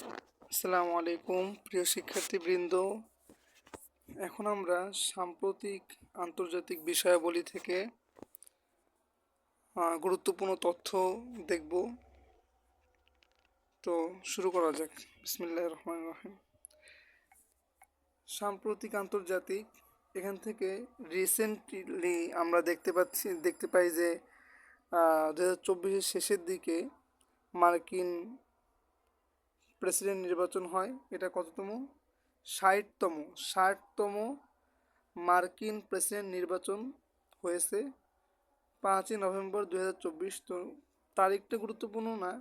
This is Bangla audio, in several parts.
আসসালামু আলাইকুম প্রিয় শিক্ষার্থীবৃন্দ। এখন আমরা সাম্প্রতিক আন্তর্জাতিক বিষয়াবলী থেকে গুরুত্বপূর্ণ তথ্য দেখব। তো শুরু করা যাক। বিসমিল্লাহির রহমানির রহিম। সাম্প্রতিক আন্তর্জাতিক, এখান থেকে রিসেন্টলি আমরা দেখতে পাই যে 2024-এর শেষের দিকে মার্কিন প্রেসিডেন্ট নির্বাচন হয়। এটা কততম? 60তম মার্কিন প্রেসিডেন্ট নির্বাচন হয়েছে 5ই নভেম্বর 2024। তো তারিখটা গুরুত্বপূর্ণ না,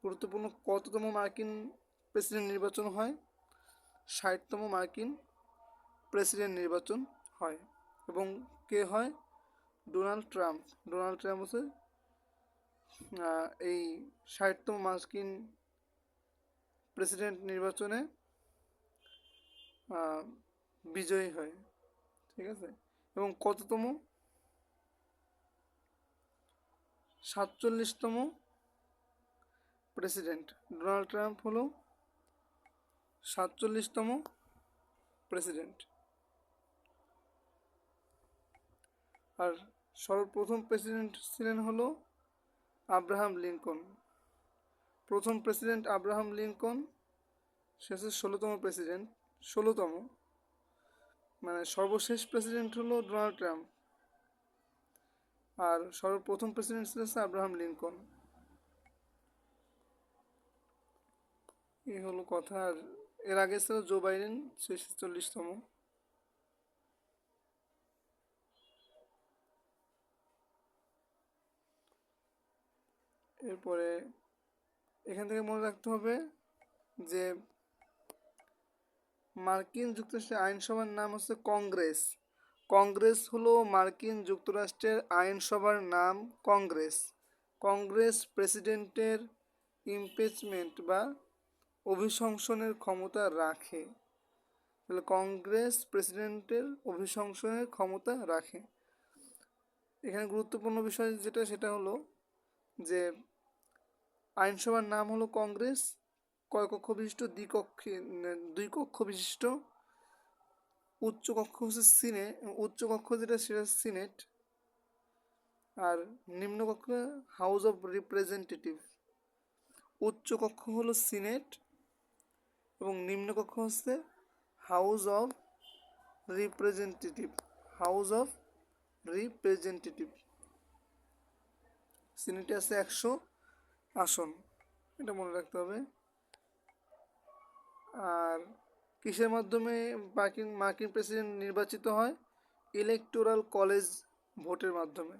গুরুত্বপূর্ণ কততম মার্কিন প্রেসিডেন্ট নির্বাচন হয়। 60তম মার্কিন প্রেসিডেন্ট নির্বাচন হয় এবং কে হয়? Donald Trump. ডোনাল্ড ট্রাম্প হচ্ছে এই 60তম মার্কিন প্রেসিডেন্ট নির্বাচনে বিজয়ী হয়। ঠিক আছে, এবং কততম? 47তম প্রেসিডেন্ট। ডোনাল্ড ট্রাম্প হলো 47তম প্রেসিডেন্ট। আর সর্বপ্রথম প্রেসিডেন্ট ছিলেন হলো আব্রাহাম লিঙ্কন। প্রথম প্রেসিডেন্ট আব্রাহাম লিঙ্কন, সে হচ্ছে 16তম প্রেসিডেন্ট। 16তম, মানে সর্বশেষ প্রেসিডেন্ট হলো ডোনাল্ড ট্রাম্প, আর সর্বপ্রথম প্রেসিডেন্ট ছিল আব্রাহাম লিঙ্কন। এই হলো কথা। আর এর আগে ছিল জো বাইডেন, 46তম। এরপরে এখান থেকে মনে রাখতে হবে যে মার্কিন যুক্তরাষ্ট্রের আইনসভার নাম হচ্ছে কংগ্রেস। কংগ্রেস হলো মার্কিন যুক্তরাষ্ট্রের আইনসভার নাম কংগ্রেস। কংগ্রেস প্রেসিডেন্টের ইমপিচমেন্ট বা অভিশংসনের ক্ষমতা রাখে। তাহলে কংগ্রেস প্রেসিডেন্টের অভিশংসনের ক্ষমতা রাখে। এখানে গুরুত্বপূর্ণ বিষয় যেটা, সেটা হলো যে আইনসভার নাম হলো কংগ্রেস। কয় কক্ষ বিশিষ্ট? দুই কক্ষ বিশিষ্ট। উচ্চ কক্ষ হচ্ছে উচ্চ কক্ষ যেটা সেটা সিনেট, আর নিম্ন কক্ষ হাউস অফ রিপ্রেজেন্টেটিভ। উচ্চ কক্ষ হলো সিনেট এবং নিম্ন কক্ষ হচ্ছে house of representative. House of representative. সিনেটে আছে 100 আসন, এটা মনে রাখতে হবে। আর কিসের মাধ্যমে মার্কিন প্রেসিডেন্ট নির্বাচিত হয়? ইলেকটোরাল কলেজ ভোটের মাধ্যমে।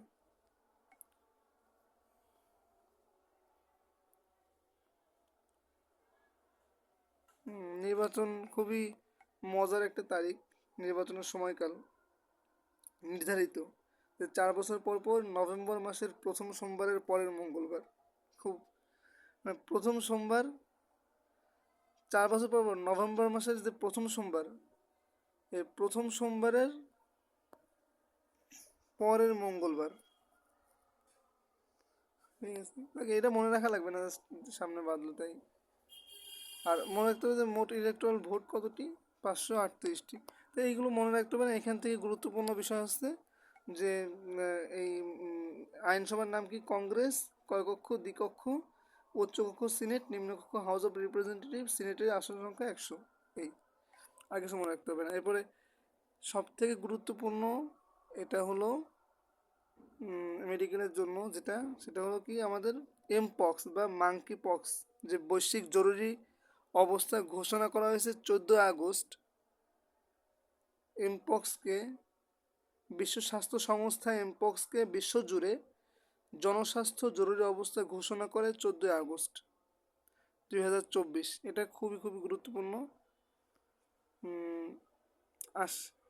নির্বাচন খুবই মজার একটা তারিখ। নির্বাচনের সময়কাল নির্ধারিত যে 4 বছর পর পর নভেম্বর মাসের প্রথম সোমবারের পরের মঙ্গলবার। খুব মানে প্রথম সোমবার 4 বছর পর পর নভেম্বর মাসের যে প্রথম সোমবার, এই প্রথম সোমবারের পরের মঙ্গলবার। ঠিক আছে, এটা মনে রাখা লাগবে না, সামনে বাদলো তাই। আর মনে রাখতে হবে যে মোট ইলেকট্রাল ভোট কতটি? 538টি। তো এইগুলো মনে রাখতে হবে। এখান থেকে গুরুত্বপূর্ণ বিষয় হচ্ছে যে এই আইনসভার নাম কি? কংগ্রেস। কয় কক্ষ? দ্বিকক্ষ। উচ্চ কক্ষ সিনেট, নিম্ন কক্ষ হাউস অফ রিপ্রেজেন্টেটিভ। সিনেটের আসন সংখ্যা 100। এই আর কিছু মনে রাখতে হবে না। এরপরে সব থেকে গুরুত্বপূর্ণ এটা হলো মেডিকেলের জন্য যেটা, সেটা হলো কি আমাদের এমপক্স বা মাঙ্কি পক্স, যে বৈশ্বিক জরুরি অবস্থা ঘোষণা করা হয়েছে 14 আগস্ট। এমপক্সকে বিশ্ব স্বাস্থ্য সংস্থা এমপক্সকে বিশ্বজুড়ে জনস্বাস্থ্য জরুরি অবস্থা ঘোষণা করে 14 আগস্ট 2024। এটা খুবই খুবই গুরুত্বপূর্ণ।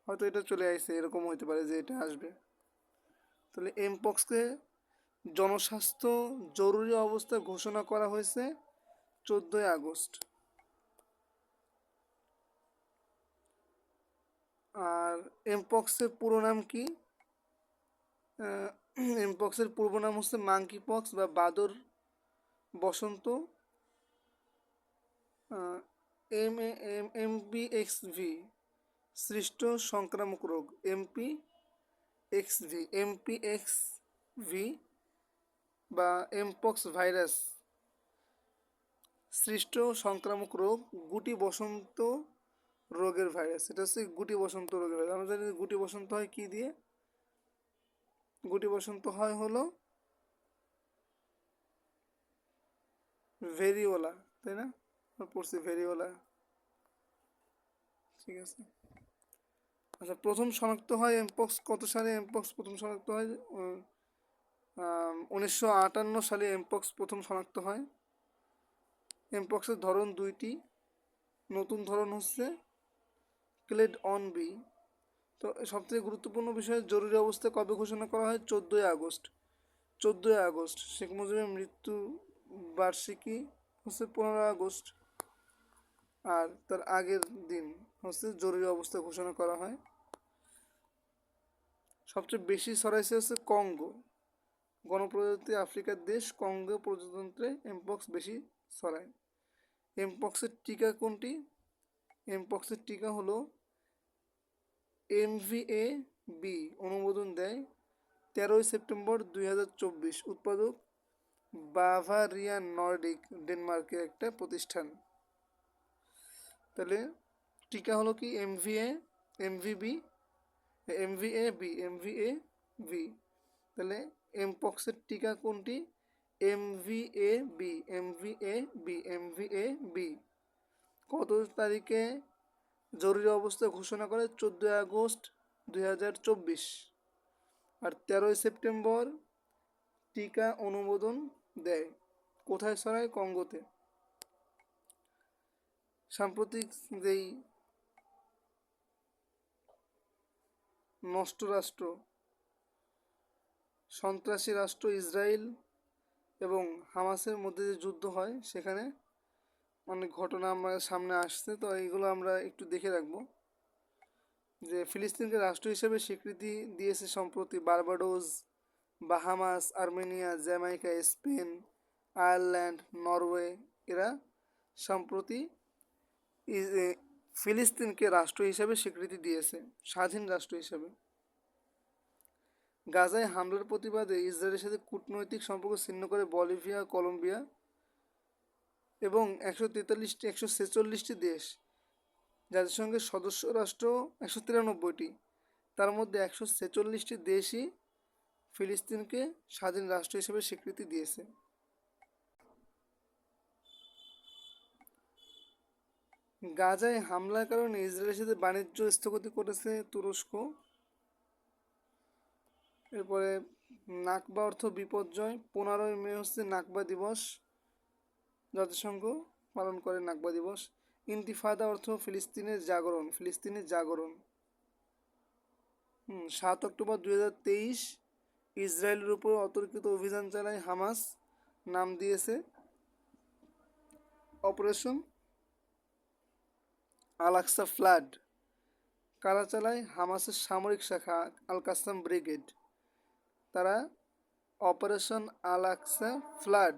হয়তো এটা চলে আসছে, এরকম হতে পারে যে এটা আসবে। তাহলে এমপক্সকে জনস্বাস্থ্য জরুরি অবস্থা ঘোষণা করা হয়েছে 14 আগস্ট। আর এমপক্সের পুরো নাম কি? এমপক্সের পূর্ব নাম হচ্ছে মাঙ্কি পক্স বা বাদর বসন্ত MPXV সৃষ্ট সংক্রামক রোগ, এমপিএক্সভি বা এমপক্স ভাইরাস সৃষ্ট সংক্রামক রোগ গুটি বসন্ত রোগের ভাইরাস। এটা হচ্ছে গুটি বসন্ত রোগের ভাইরাস। আমরা জানি গুটি বসন্ত হয় কি দিয়ে? গুটি বসন্ত হয় হলো ভেরিওলা, তাই না? পড়ছি ভেরিওলা, ঠিক আছে। আচ্ছা, প্রথম শনাক্ত হয় এমপক্স কত সালে? এমপক্স প্রথম শনাক্ত হয় 1958 সালে এমপক্স প্রথম শনাক্ত হয়। এমপক্সের ধরন দুইটি, নতুন ধরন হচ্ছে ক্লেড অন বি। তো সবথেকে গুরুত্বপূর্ণ বিষয়, জরুরি অবস্থা কবে ঘোষণা করা হয়? 14 আগস্ট। 14 আগস্ট। শেখ মুজিবের মৃত্যু বার্ষিকী হচ্ছে 15 আগস্ট, আর তার আগের দিন হচ্ছে জরুরি অবস্থা ঘোষণা করা হয়। সবচেয়ে বেশি ছড়াইছে হচ্ছে কঙ্গো, গণপ্রজাতন্ত্রী আফ্রিকার দেশ কঙ্গো প্রজাতন্ত্রে এমপক্স বেশি ছড়ায়। এমপক্সের টিকা কোনটি? এমপক্সের টিকা হলো MVA-B, অনুমোদন দেয় 13 সেপ্টেম্বর 2024, উৎপাদক বাভারিয়ান নর্ডিক, ডেনমার্কের একটা প্রতিষ্ঠান। তাহলে টিকা হলো কি? MVA-B। তাহলে এমপক্সের টিকা কোনটি? MVA-B। কত তারিখে জরুরি অবস্থা ঘোষণা করে? 14 আগস্ট 2024, আর 13 সেপ্টেম্বর টিকা অনুমোদন দেয়। কোথায় ছড়ায়? কঙ্গোতে। সাম্প্রতিক যেই নষ্ট রাষ্ট্র, সন্ত্রাসী রাষ্ট্র ইসরায়েল এবং হামাসের মধ্যে যে যুদ্ধ হয়, সেখানে অনেক ঘটনা আমাদের সামনে আসছে। তো এইগুলো আমরা একটু দেখে রাখবো। যে ফিলিস্তিনকে রাষ্ট্র হিসেবে স্বীকৃতি দিয়েছে সম্প্রতি Barbados, Bahamas, Armenia, Jamaica, Spain, Ireland, Norway. এরা সম্প্রতি ফিলিস্তিনকে রাষ্ট্র হিসেবে স্বীকৃতি দিয়েছে, স্বাধীন রাষ্ট্র হিসেবে। গাজায় হামলার প্রতিবাদে ইসরায়েলের সাথে কূটনৈতিক সম্পর্ক ছিন্ন করে বলিভিয়া, কলম্বিয়া এবং 146টি দেশ। জাতিসংঘের সদস্য রাষ্ট্র 193টি, তার মধ্যে 146টি দেশই ফিলিস্তিনকে স্বাধীন রাষ্ট্র হিসেবে স্বীকৃতি দিয়েছে। গাজায় হামলার কারণে ইসরায়েলের সাথে বাণিজ্য স্থগিত করেছে তুরস্ক। এরপরে নাকবা অর্থ বিপর্যয়। 15 মে হচ্ছে নাকবা দিবস, জাতিসংঘ পালন করে নাকবা দিবস। ইন্তিফাদা অর্থ ফিলিস্তিনের জাগরণ। 7 অক্টোবর 2023 ইসরায়েলের উপর অতর্কিত অভিযান চালায় হামাস, নাম দিয়েছে অপারেশন আল আকসা ফ্লাড। কারা চালায়? হামাসের সামরিক শাখা আল কাসাম ব্রিগেড। তারা অপারেশন আল আকসা ফ্লাড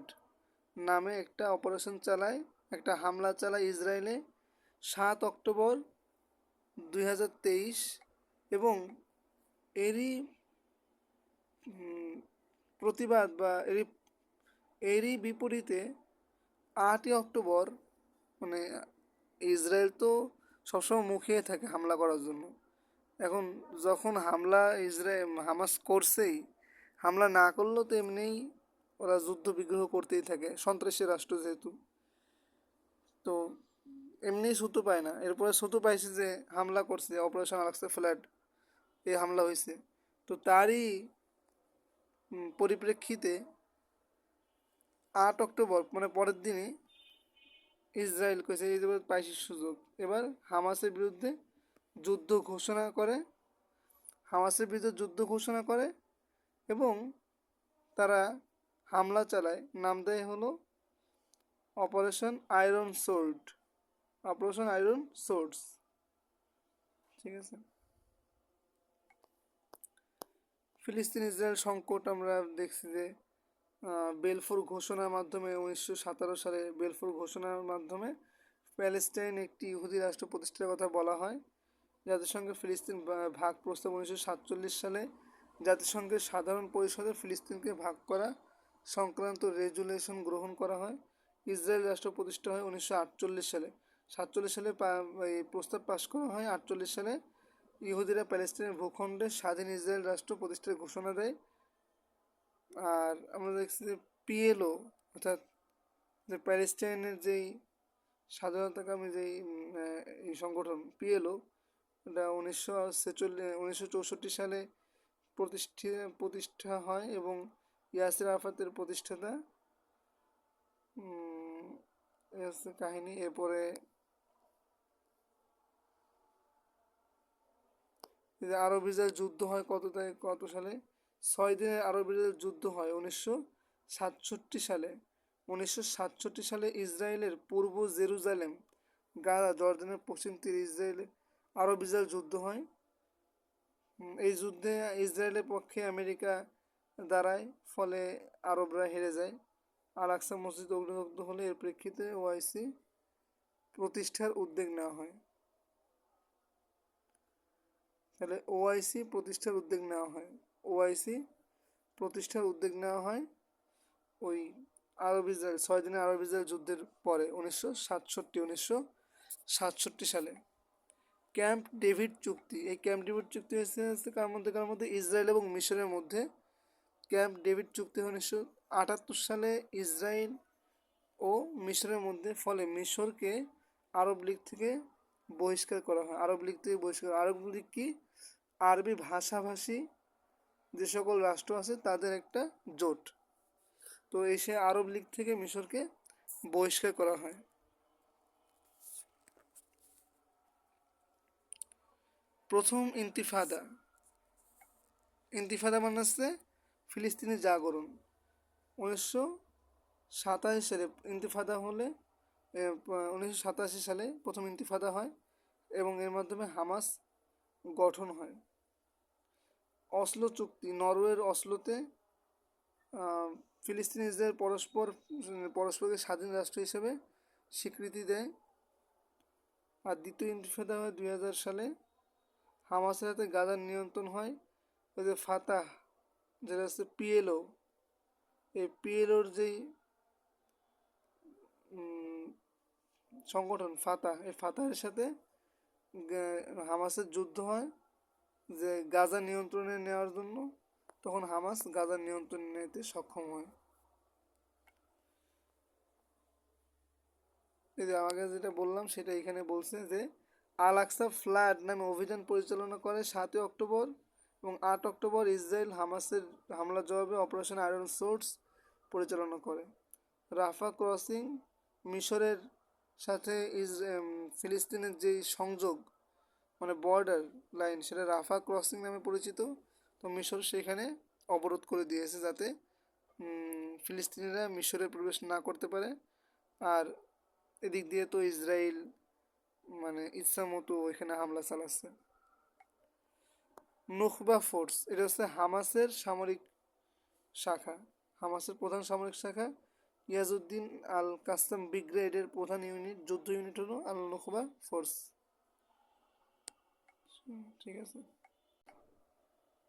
নামে একটা অপারেশন চালায়, একটা হামলা চালায় ইসরায়েলে 7 অক্টোবর 2023, এবং এরই প্রতিবাদ বা এরই বিপরীতে 8 অক্টোবর, মানে ইসরায়েল তো সবসময় মুখিয়ে থাকে হামলা করার জন্য। এখন যখন হামাস করছেই, হামলা না করলেও তো এমনিই ওরা যুদ্ধ বিগ্রহ করতেই থাকে, সন্ত্রাসী রাষ্ট্র যেহেতু। তো এমনিই ছুতো পায় না। এরপরে ছুতো পাইছে যে হামলা করছে, অপারেশন আল আকসা ফ্লাড, এই হামলা হয়েছে। তো তারই পরিপ্রেক্ষিতে 8 অক্টোবর, মানে পরের দিনই ইসরায়েল কইছে এই পাইছে সুযোগ, এবার হামাসের বিরুদ্ধে যুদ্ধ ঘোষণা করে এবং তারা হামলা চালায়। নাম দেয় হলো অপারেশন আয়রন সোর্ডস। ঠিক আছে। ফিলিস্তিন ইসরায়েল সংকট আমরা দেখছি যে বেলফোর ঘোষণার মাধ্যমে 1917 সালে বেলফোর ঘোষণার মাধ্যমে প্যালেস্টাইন একটি ইহুদি রাষ্ট্র প্রতিষ্ঠার কথা বলা হয়। জাতিসংঘে ফিলিস্তিন ভাগ প্রস্তাব 1947 সালে জাতিসংঘের সাধারণ পরিষদে ফিলিস্তিনকে ভাগ করা সংক্রান্ত রেজুলেশন গ্রহণ করা হয়। ইসরায়েল রাষ্ট্র প্রতিষ্ঠা হয় 1948 সালে। 47 সালে এই প্রস্তাব পাশ করা হয়। 48 সালে ইহুদিরা প্যালেস্টাইনের ভূখণ্ডে স্বাধীন ইসরায়েল রাষ্ট্র প্রতিষ্ঠার ঘোষণা দেয়। আর আমরা দেখছি যে পিএলও অর্থাৎ যে প্যালেস্টাইনের যেই স্বাধীনতাকামী যেই এই সংগঠন পিএলও, এটা 1964 সালে প্রতিষ্ঠা হয় এবং ইয়াসির আরাফাতের প্রতিষ্ঠাতা। এই হচ্ছে কাহিনী। এরপরে আরব ইসরায়েল যুদ্ধ হয় কত সালে? 6 দিনের আরব ইসরায়েল যুদ্ধ হয় 1967 সালে। 1967 সালে ইসরায়েলের পূর্ব জেরুজালেম, গাজা, জর্ডানের পশ্চিম তীর আরব ইসরায়েল যুদ্ধ হয়। এই যুদ্ধে ইসরায়েলের পক্ষে আমেরিকা দাঁড়ায়, ফলে আরবরা হেরে যায়। আল আকসা মসজিদ অগ্নিদগ্ধ হলে এর প্রেক্ষিতে ওআইসি প্রতিষ্ঠার উদ্যোগ নেওয়া হয়। তাহলে ওআইসি প্রতিষ্ঠার উদ্যোগ নেওয়া হয় ওই আরব ইসরায়েল 6 দিনের আরব ইসরায়েল যুদ্ধের পরে 1967 সালে। ক্যাম্প ডেভিড চুক্তি। এই ক্যাম্প ডেভিড চুক্তি হয়েছে কার মধ্যে? ইসরায়েল এবং মিশরের মধ্যে। ক্যাম্প ডেভিড চুক্তি 1978 সালে ইসরায়েল ও মিশরের মধ্যে। ফলে মিশরকে আরব লীগ থেকে বহিষ্কার করা হয়। আরব লীগ কি? আরবি ভাষাভাষী যে সকল রাষ্ট্র আছে তাদের একটা জোট। তো সে আরব লীগ থেকে মিশরকে বহিষ্কার করা হয়। প্রথম ইন্তিফাদা মানে হচ্ছে ফিলিস্তিনি জাগরণ। 1987 সালে ইন্তিফাদা হলে 1987 সালে প্রথম ইন্তিফাদা হয় এবং এর মাধ্যমে হামাস গঠন হয়। অসলো চুক্তি। নরওয়ের অসলোতে ফিলিস্তিন ইসরায়েল পরস্পরকে স্বাধীন রাষ্ট্র হিসেবে স্বীকৃতি দেয়। আর দ্বিতীয় ইন্তিফাদা হয় 2000 সালে। হামাসের হাতে গাজার নিয়ন্ত্রণ হয়। ওই যে ফাতাহ, যেটা হচ্ছে পিএলও, এই পিএলওর যেই সংগঠন ফাতাহ, এই ফাতাহের সাথে হামাসের যুদ্ধ হয় যে গাজা নিয়ন্ত্রণে নেওয়ার জন্য। তখন হামাস গাজার নিয়ন্ত্রণে নিতে সক্ষম হয়। এই যে আমাকে যেটা বললাম সেটা এখানে বলছে যে আল আকসা ফ্লাড নামে অভিযান পরিচালনা করে 7 অক্টোবর এবং 8 অক্টোবর ইসরায়েল হামাসের হামলার জবাবে অপারেশন আয়রন সোর্স পরিচালনা করে। রাফা ক্রসিং, মিশরের সাথে ফিলিস্তিনের যেই সংযোগ মানে বর্ডার লাইন, সেটা রাফা ক্রসিং নামে পরিচিত। তো মিশর সেখানে অবরোধ করে দিয়েছে যাতে ফিলিস্তিনিরা মিশরে প্রবেশ না করতে পারে। আর এদিক দিয়ে তো ইসরায়েল মানে ইচ্ছা মতো এখানে হামলা চালাচ্ছে। নুখবা ফোর্স, এটা হচ্ছে হামাসের সামরিক শাখা, হামাসের প্রধান সামরিক শাখা। ইয়াজউদ্দিন আল কাসসাম ব্রিগেডের প্রধান যুদ্ধ ইউনিট হলো আল নুখবা ফোর্স। ঠিক আছে।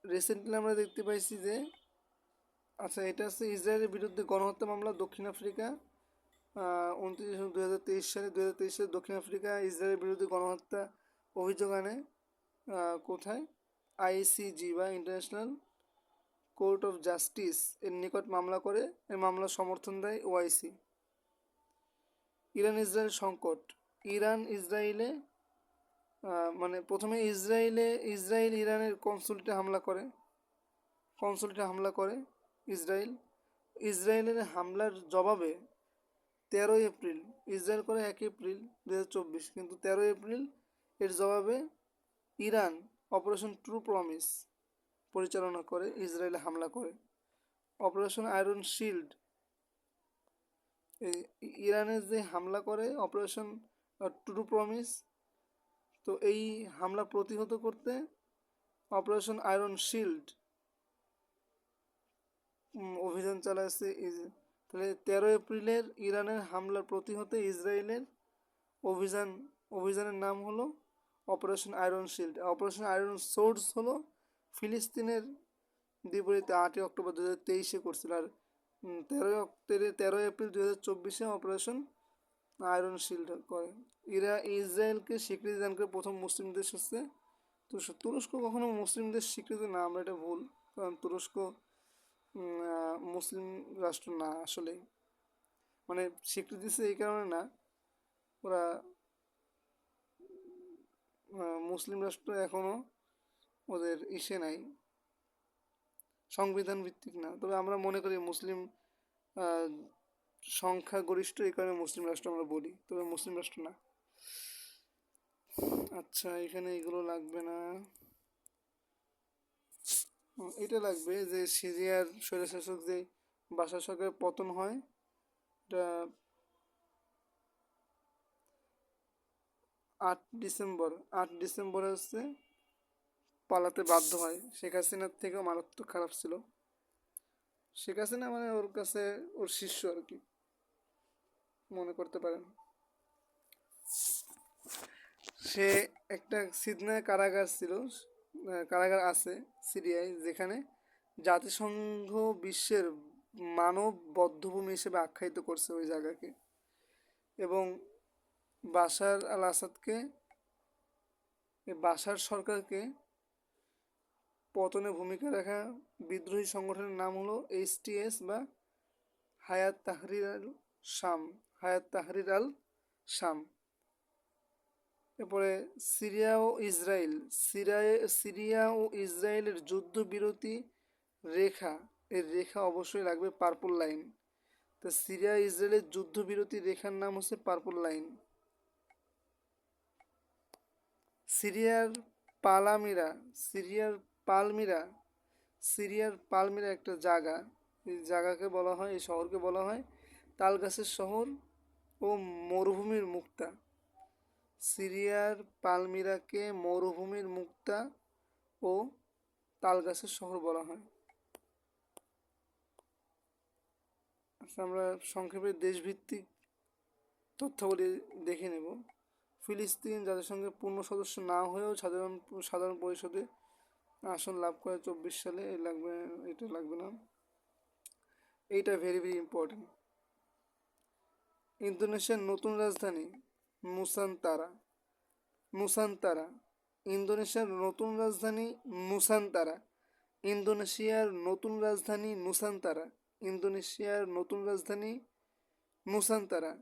রিসেন্টলি আমরা দেখতে পাইছি যে আচ্ছা, এটা হচ্ছে ইসরায়েলের বিরুদ্ধে গণহত্যা মামলা দক্ষিণ আফ্রিকা 29 জুন 2023 সালে দক্ষিণ আফ্রিকা ইসরায়েলের বিরুদ্ধে গণহত্যা অভিযোগ আনে। কোথায়? আইসিজি বা ইন্টারন্যাশনাল কোর্ট অফ জাস্টিস এর নিকট মামলা করে। এই মামলার সমর্থন দেয় ওআইসি। ইরান ইসরায়েল সংকট। ইরান ইসরায়েলে মানে প্রথমে ইসরায়েল ইরানের কনসুলেটে হামলা করে ইসরায়েলের হামলার জবাবে 13 এপ্রিল ইসরায়েল করে 1 এপ্রিল 2024, কিন্তু 13 এপ্রিল এর জবাবে ইরান অপারেশন ট্রু প্রমিস পরিচালনা করে ইসরায়েলে হামলা করে। অপারেশন আয়রন শিল্ড, ইরানের যে হামলা করে অপারেশন ট্রু প্রমিস, তো এই হামলা প্রতিহত করতে অপারেশন আয়রন শিল্ড অভিযান চালাচ্ছে। তাহলে 13 এপ্রিলের ইরানের হামলার প্রতিহতে ইসরায়েলের অভিযান অভিযানের নাম হলো operation iron shield. Operation iron source হলো ফিলিস্তিনের বিপরীতে 8 অক্টোবর 2023 করছিল। আর 13 এপ্রিল 2024 অপারেশন আয়রন শিল্ড করে। ইসরায়েলকে স্বীকৃতি দান করে প্রথম মুসলিম দেশ হচ্ছে তুরস্ক। তুরস্ক কখনো মুসলিম দেশ স্বীকৃতি না, আমরা এটা ভুল, কারণ তুরস্ক মুসলিম রাষ্ট্র না আসলে, মানে স্বীকৃতি দিচ্ছে এই কারণে না, ওরা মুসলিম রাষ্ট্র এখনো ওদের ইসে নাই, সংবিধান ভিত্তিক না। তবে আমরা মনে করি মুসলিম সংখ্যা গরিষ্ঠ, এই কারণে মুসলিম রাষ্ট্র আমরা বলি, তবে মুসলিম রাষ্ট্র না। আচ্ছা, এখানে এগুলো লাগবে না, এটা লাগবে যে সিরিয়ার স্বৈরশাসক যে বাশার সরকারের পতন হয়, এটা 8 ডিসেম্বরে হচ্ছে পালাতে বাধ্য হয়। শেখ হাসিনার থেকেও মারাত্মক খারাপ ছিল। শেখ হাসিনা মানে ওর কাছে ওর শিষ্য আর কি, মনে করতে পারেন। সে একটা সিদনায় কারাগার ছিল, কারাগার আছে সিরিয়ায়, যেখানে জাতিসংঘ বিশ্বের মানব বদ্ধভূমি হিসেবে আখ্যায়িত করছে ওই জায়গাকে। এবং বাশার আল আসাদকে, বাশার সরকারকে পতনে ভূমিকা রাখা বিদ্রোহী সংগঠনের নাম হলো HTS বা হায়াত তাহরির আল শাম, হায়াত তাহরির আল শাম। এরপরে সিরিয়া ও ইসরায়েলের যুদ্ধবিরতি রেখা, এর রেখা অবশ্যই লাগবে পার্পল লাইন। তো সিরিয়া ইসরায়েলের যুদ্ধবিরতি রেখার নাম হচ্ছে পার্পল লাইন। সিরিয়ার পালমিরা একটা জায়গা, এই জায়গাকে বলা হয়, এই শহরকে বলা হয় তালগাছের শহর ও মরুভূমির মুক্তা। সিরিয়ার পালমিরাকে মরুভূমির মুক্তা ও তালগাছের শহর বলা হয়। আচ্ছা, আমরা সংক্ষেপে দেশভিত্তিক তথ্যাবলী দেখে নেব। ফিলিস্তিন জাতিসংঘের পূর্ণ সদস্য না হয়েও সাধারণ পরিষদে আসন লাভ করে 24 সালে। এটা লাগবে না, এইটা ভেরি ভেরি ইম্পর্টেন্ট। ইন্দোনেশিয়ার নতুন রাজধানী নুসান্তারা। ইন্দোনেশিয়ার নতুন রাজধানী নুসান্তারা। ইন্দোনেশিয়ার নতুন রাজধানী নুসান্তারা। ইন্দোনেশিয়ার নতুন রাজধানী নুসান্তারা।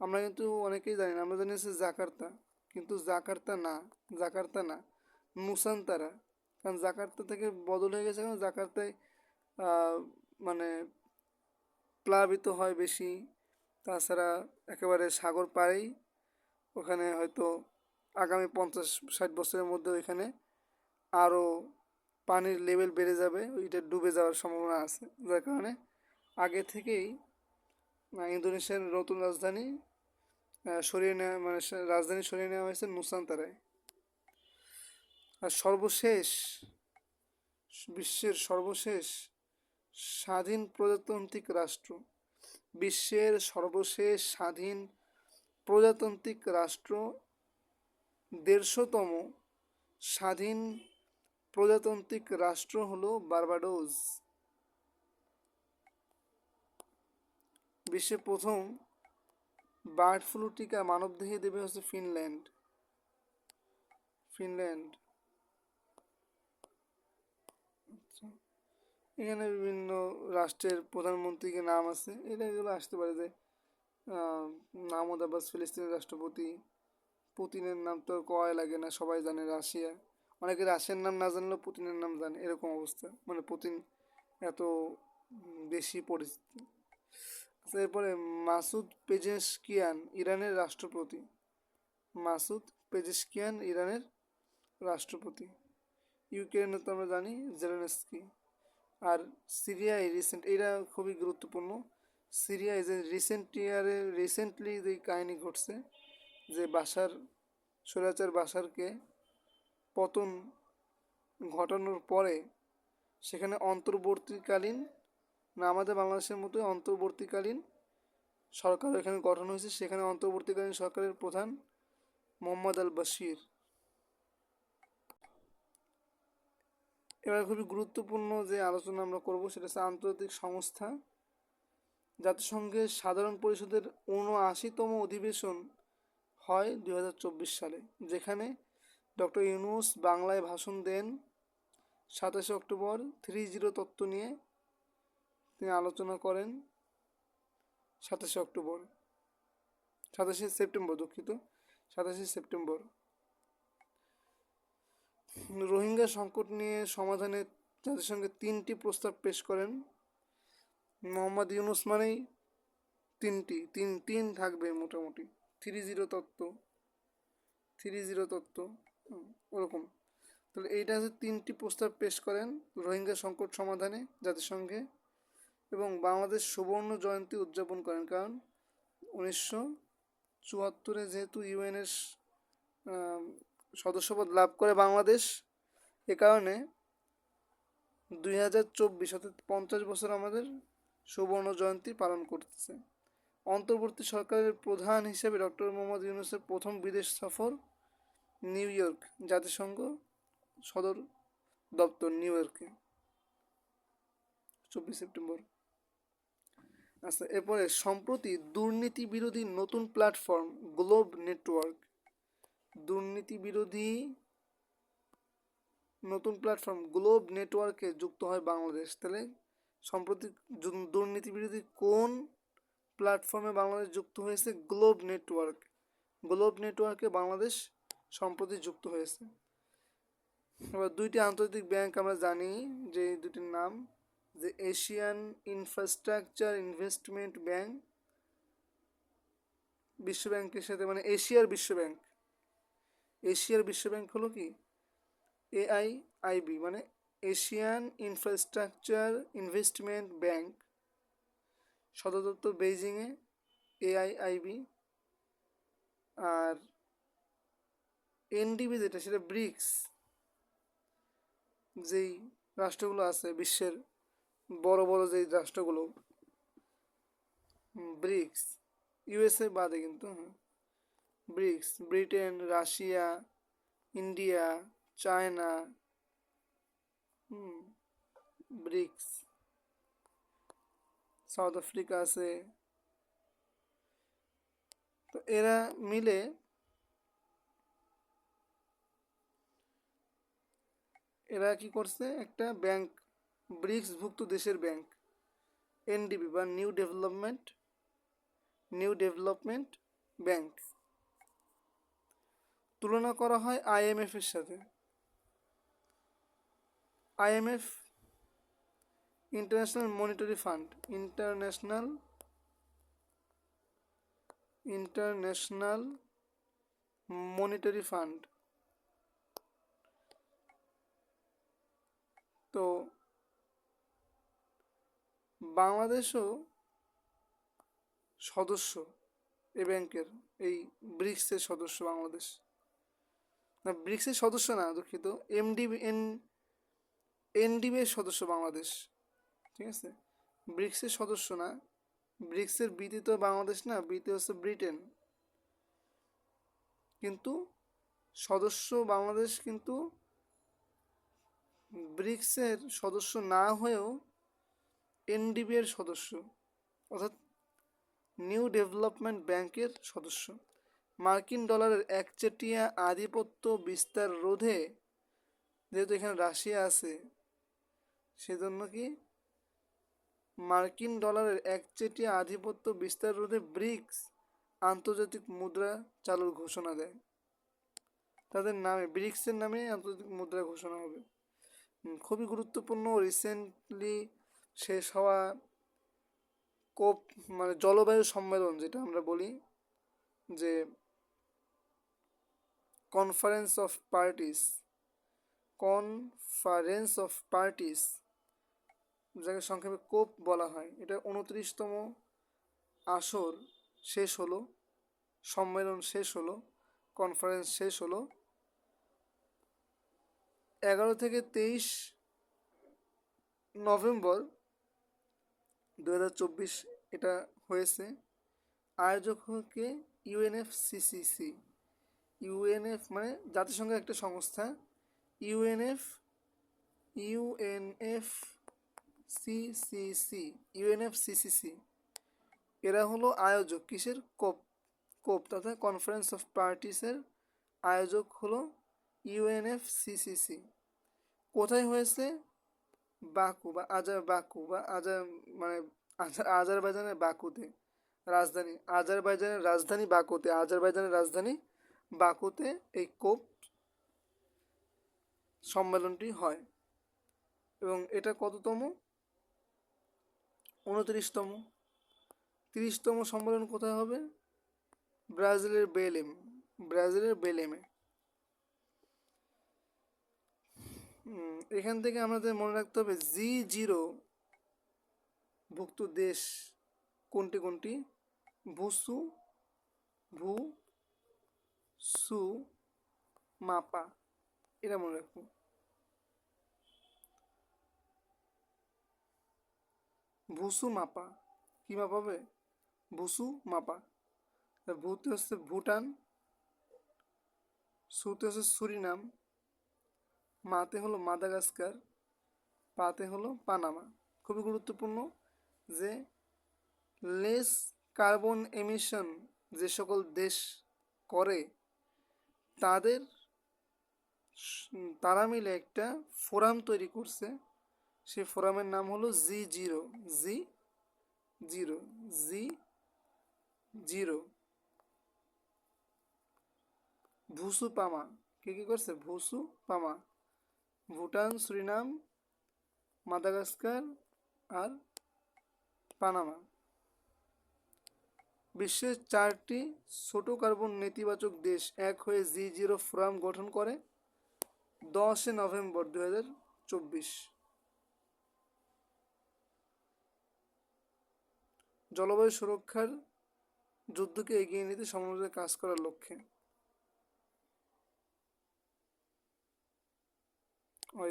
আমরা কিন্তু অনেকেই জানি না, আমরা জানি হচ্ছে জাকার্তা, কিন্তু জাকার্তা না, নুসান্তারা। কারণ জাকার্তা থেকে বদল হয়ে গেছে, কারণ জাকার্তায় মানে প্লাবিত হয় বেশি, তাছাড়া একেবারে সাগর পাড়েই, ওখানে হয়তো আগামী 50-60 বছরের মধ্যে ওইখানে আরও পানির লেভেল বেড়ে যাবে, ওইটা ডুবে যাওয়ার সম্ভাবনা আছে। যার কারণে আগে থেকেই ইন্দোনেশিয়ার নতুন রাজধানী সরিয়ে নেওয়া, মানে রাজধানী সরিয়ে নেওয়া হয়েছে নুসান্তারায়। আর বিশ্বের সর্বশেষ স্বাধীন প্রজাতান্ত্রিক রাষ্ট্র, বিশ্বের সর্বশেষ স্বাধীন প্রজাতান্ত্রিক রাষ্ট্র, 150তম স্বাধীন প্রজাতান্ত্রিক রাষ্ট্র হলো বার্বাডোস। বিশ্বের প্রথম বার্ড ফ্লু টিকা মানবদেহে দেবে হচ্ছে ফিনল্যান্ড। এখানে বিভিন্ন রাষ্ট্রের প্রধানমন্ত্রীকে নাম আছে, এগুলো আসতে পারে যে মাহমুদ আব্বাস ফিলিস্তিনের রাষ্ট্রপতি। পুতিনের নাম তো কয় লাগে না, সবাই জানে, রাশিয়া। অনেকে রাশিয়ার নাম না জানলেও পুতিনের নাম জানে, এরকম অবস্থা, মানে পুতিন এত বেশি পরিচিত। এরপরে মাসুদ পেজেশকিয়ান ইরানের রাষ্ট্রপতি। ইউক্রেনের তো আমরা জানি জেলেনস্কি। আর সিরিয়ায় এরা খুবই গুরুত্বপূর্ণ। সিরিয়ায় যে রিসেন্টলি যে কাহিনী ঘটছে, যে স্বৈরাচার বাশারকে পতন ঘটানোর পরে সেখানে অন্তর্বর্তীকালীন, না আমাদের বাংলাদেশের মতোই অন্তর্বর্তীকালীন সরকার এখানে গঠন হয়েছে, সেখানে অন্তর্বর্তীকালীন সরকারের প্রধান মোহাম্মদ আল বাশির। এবার খুবই গুরুত্বপূর্ণ যে আলোচনা আমরা করব সেটা হচ্ছে আন্তর্জাতিক সংস্থা। জাতিসংঘের সাধারণ পরিষদের ৭৯তম অধিবেশন হয় ২০২৪ সালে, যেখানে ডক্টর ইউনূস বাংলায় ভাষণ দেন। ২৭ অক্টোবর ৩০ তত্ত্ব নিয়ে তিনি আলোচনা করেন। ২৭ সেপ্টেম্বর, দুঃখিত, ২৭ সেপ্টেম্বর। রোহিঙ্গা সংকট নিয়ে সমাধানে জাতিসংঘে ৩টি প্রস্তাব পেশ করেন। মোহাম্মদ ইউনূস মানেই তিন থাকবে মোটামুটি। ৩০ তত্ত্ব ওরকম। তাহলে এইটা হচ্ছে ৩টি প্রস্তাব পেশ করেন রোহিঙ্গা সংকট সমাধানে জাতিসংঘে, এবং বাংলাদেশ সুবর্ণ জয়ন্তী উদযাপন করেন, কারণ ১৯৭৪ যেহেতু ইউএনের সদস্যপদ লাভ করে বাংলাদেশ, এ কারণে ২০২৪ অর্থাৎ 50 বছর আমাদের সুবর্ণ জয়ন্তী পালন করতেছে। অন্তর্বর্তী সরকারের প্রধান হিসেবে ডক্টর মোহাম্মদ ইউনূসের প্রথম বিদেশ সফর নিউ ইয়র্ক, জাতিসংঘ সদর দপ্তর নিউ ইয়র্কে, ২৪ সেপ্টেম্বর। আচ্ছা, এরপরে সম্প্রতি দুর্নীতি বিরোধী নতুন প্ল্যাটফর্ম গ্লোব নেটওয়ার্ক, দুর্নীতি বিরোধী নতুন প্ল্যাটফর্ম গ্লোব নেটওয়ার্কে যুক্ত হয় বাংলাদেশ। তাহলে সম্প্রতি দুর্নীতি বিরোধী কোন প্ল্যাটফর্মে বাংলাদেশ যুক্ত হয়েছে? Globe network. গ্লোব নেটওয়ার্কে বাংলাদেশ সম্প্রতি যুক্ত হয়েছে। এবার 2টি আন্তর্জাতিক ব্যাংক আমরা জানি, যে দুটির নাম, যে এশিয়ান ইনফ্রাস্ট্রাকচার ইনভেস্টমেন্ট ব্যাংক বিশ্ব ব্যাংকের সাথে, মানে এশিয়ার বিশ্ব ব্যাংক হলো কি AIIB, মানে এশিয়ান ইনফ্রাস্ট্রাকচার ইনভেস্টমেন্ট ব্যাংক, সদর দপ্তর বেইজিংয়ে AIIB। আর এনডিবি যেটা, সেটা ব্রিক্স, যেই রাষ্ট্রগুলো আছে বিশ্বের বড় বড় যেই রাষ্ট্রগুলো, ব্রিক্স, ইউএসএ বাদে কিন্তু, BRICS, Britain, Russia, India, China, BRICS, South Africa আছে। তো এরা মিলে কি করছে, একটা ব্যাংক, ব্রিক্সভুক্ত দেশের ব্যাংক, এনডিবি বা নিউ ডেভেলপমেন্ট ব্যাংক। তুলনা করা হয় IMF এর সাথে। IMF international monetary fund. তো বাংলাদেশও সদস্য এই ব্যাংকের, এই ব্রিক্সের সদস্য বাংলাদেশ। না, ব্রিক্সের সদস্য না, দুঃখিত, এনডিবি এর সদস্য বাংলাদেশ, ঠিক আছে। ব্রিক্সের সদস্য না, ব্রিক্সের বিতে তো বাংলাদেশ না, বিতে হচ্ছে ব্রিটেন, কিন্তু সদস্য বাংলাদেশ, কিন্তু ব্রিক্সের সদস্য না হয়েও এনডিবি এর সদস্য, অর্থাৎ নিউ ডেভেলপমেন্ট ব্যাংকের সদস্য। মার্কিন ডলারের একচেটিয়া আধিপত্য বিস্তার রোধে, যেহেতু এখানে রাশিয়া আছে, সেজন্য কি মার্কিন ডলারের একচেটিয়া আধিপত্য বিস্তার রোধে ব্রিক্স আন্তর্জাতিক মুদ্রা চালুর ঘোষণা দেয়। তাদের নামে, ব্রিক্সের নামে আন্তর্জাতিক মুদ্রা ঘোষণা হবে। খুবই গুরুত্বপূর্ণ, রিসেন্টলি শেষ হওয়া কোপ, মানে জলবায়ু সম্মেলন যেটা আমরা বলি, যে কনফারেন্স অফ পার্টিস, যাকে সংক্ষেপে কোপ বলা হয়, এটা 29তম আসর শেষ হলো, সম্মেলন শেষ হলো, কনফারেন্স শেষ হলো। 11 থেকে 23 নভেম্বর 2024 এটা হয়েছে। আয়োজক হচ্ছে ইউএনএফসিসিসি। ইউএনএফ মানে জাতিসংঘের একটা সংস্থা। ইউএনএফ ইউএনএফসিসিসি ইউএনএফসিসিসি এরা হলো আয়োজক কিসের? কোপ। কোপ তথা কনফারেন্স অফ পার্টিসের আয়োজক হলো ইউএনএফসিসিসি। কোথায় হয়েছে? মানে আজারবাইজানের বাকুতে। আজারবাইজানের রাজধানী বাকুতে এই কোপ সম্মেলনটি হয়। এবং এটা কততম? 29তম। 30তম সম্মেলন কোথায় হবে? ব্রাজিলের বেলেমে। এখান থেকে আমাদের মনে রাখতে হবে G0 ভুক্ত দেশ কোনটি কোনটি? ভুসু মাপা, এটা মনে রাখবো। ভুসু মাপা কি মাপা হবে? ভুসু মাপা। ভূতে হচ্ছে ভুটান, সুতে হচ্ছে সুরিনাম, মাতে হলো মাদাগাস্কার, পাতে হলো পানামা। খুবই গুরুত্বপূর্ণ যে লেস কার্বন এমিশন যে সকল দেশ করে তারা মিলে একটা ফোরাম তৈরি করছে। সেই ফোরামের নাম হলো জি0। ভুসু পামা কে কি করছে? ভুসু পামা, ভুটান, সুরিনাম, মাদাগাস্কার আর পানামা। বিশ্বের 4টি ছোট কার্বন নেতিবাচক দেশ এক হয়ে G0 ফোরাম গঠন করে 10 নভেম্বর 2024। জলবায়ু সুরক্ষার যুদ্ধকে এগিয়ে নিতে সমন্বয়ে কাজ করার লক্ষ্যে।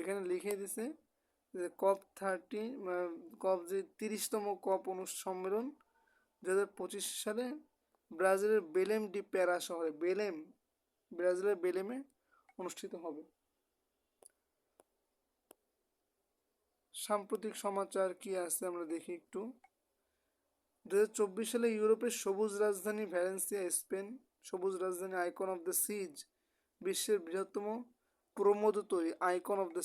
এখানে লিখে দিছে যে যে 30তম কপ সম্মেলন 2025 সালে ব্রাজিলের বেলেম ডি প্যারা শহরে ব্রাজিলের বেলেমে অনুষ্ঠিত হবে। সাম্প্রতিক সমাচার কি আছে আমরা দেখি একটু। 2024 সালে ইউরোপের সবুজ রাজধানী ভ্যালেন্সিয়া, স্পেন। সবুজ রাজধানী আইকন অফ দ্য সিজ, বিশ্বের বৃহত্তম প্রমোদতরী আইকন অফ দ্য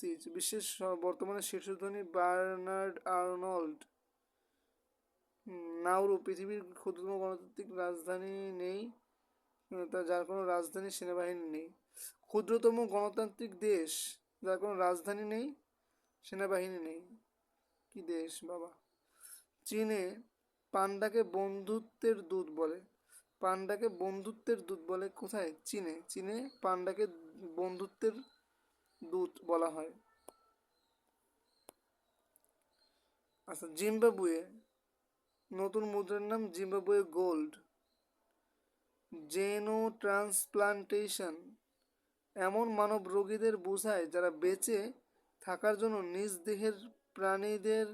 সিজ। বিশ্বের বর্তমানে শীর্ষধনী বার্নার্ড আর্নল্ড। নাউরু পৃথিবীর ক্ষুদ্রতম গণতান্ত্রিক রাজধানী নেই, যার কোনো রাজধানী সেনাবাহিনী নেই। ক্ষুদ্রতম গণতান্ত্রিক দেশ যার কোনো রাজধানী নেই, সেনাবাহিনী নেই। কি দেশ বাবা? চীনে পান্ডাকে বন্ধুত্বের দূত বলে। কোথায়? চীনে পান্ডাকে বন্ধুত্বের দূত বলা হয়। আচ্ছা, জিম্বাবুয়ে নতুন মুদ্রার নাম জিম্বাবুয়ে গোল্ড। জেনো ট্রান্সপ্লান্টেশন এমন মানব রোগীদের বোঝায় যারা বেঁচে থাকার জন্য নিজ দেহের প্রাণীদের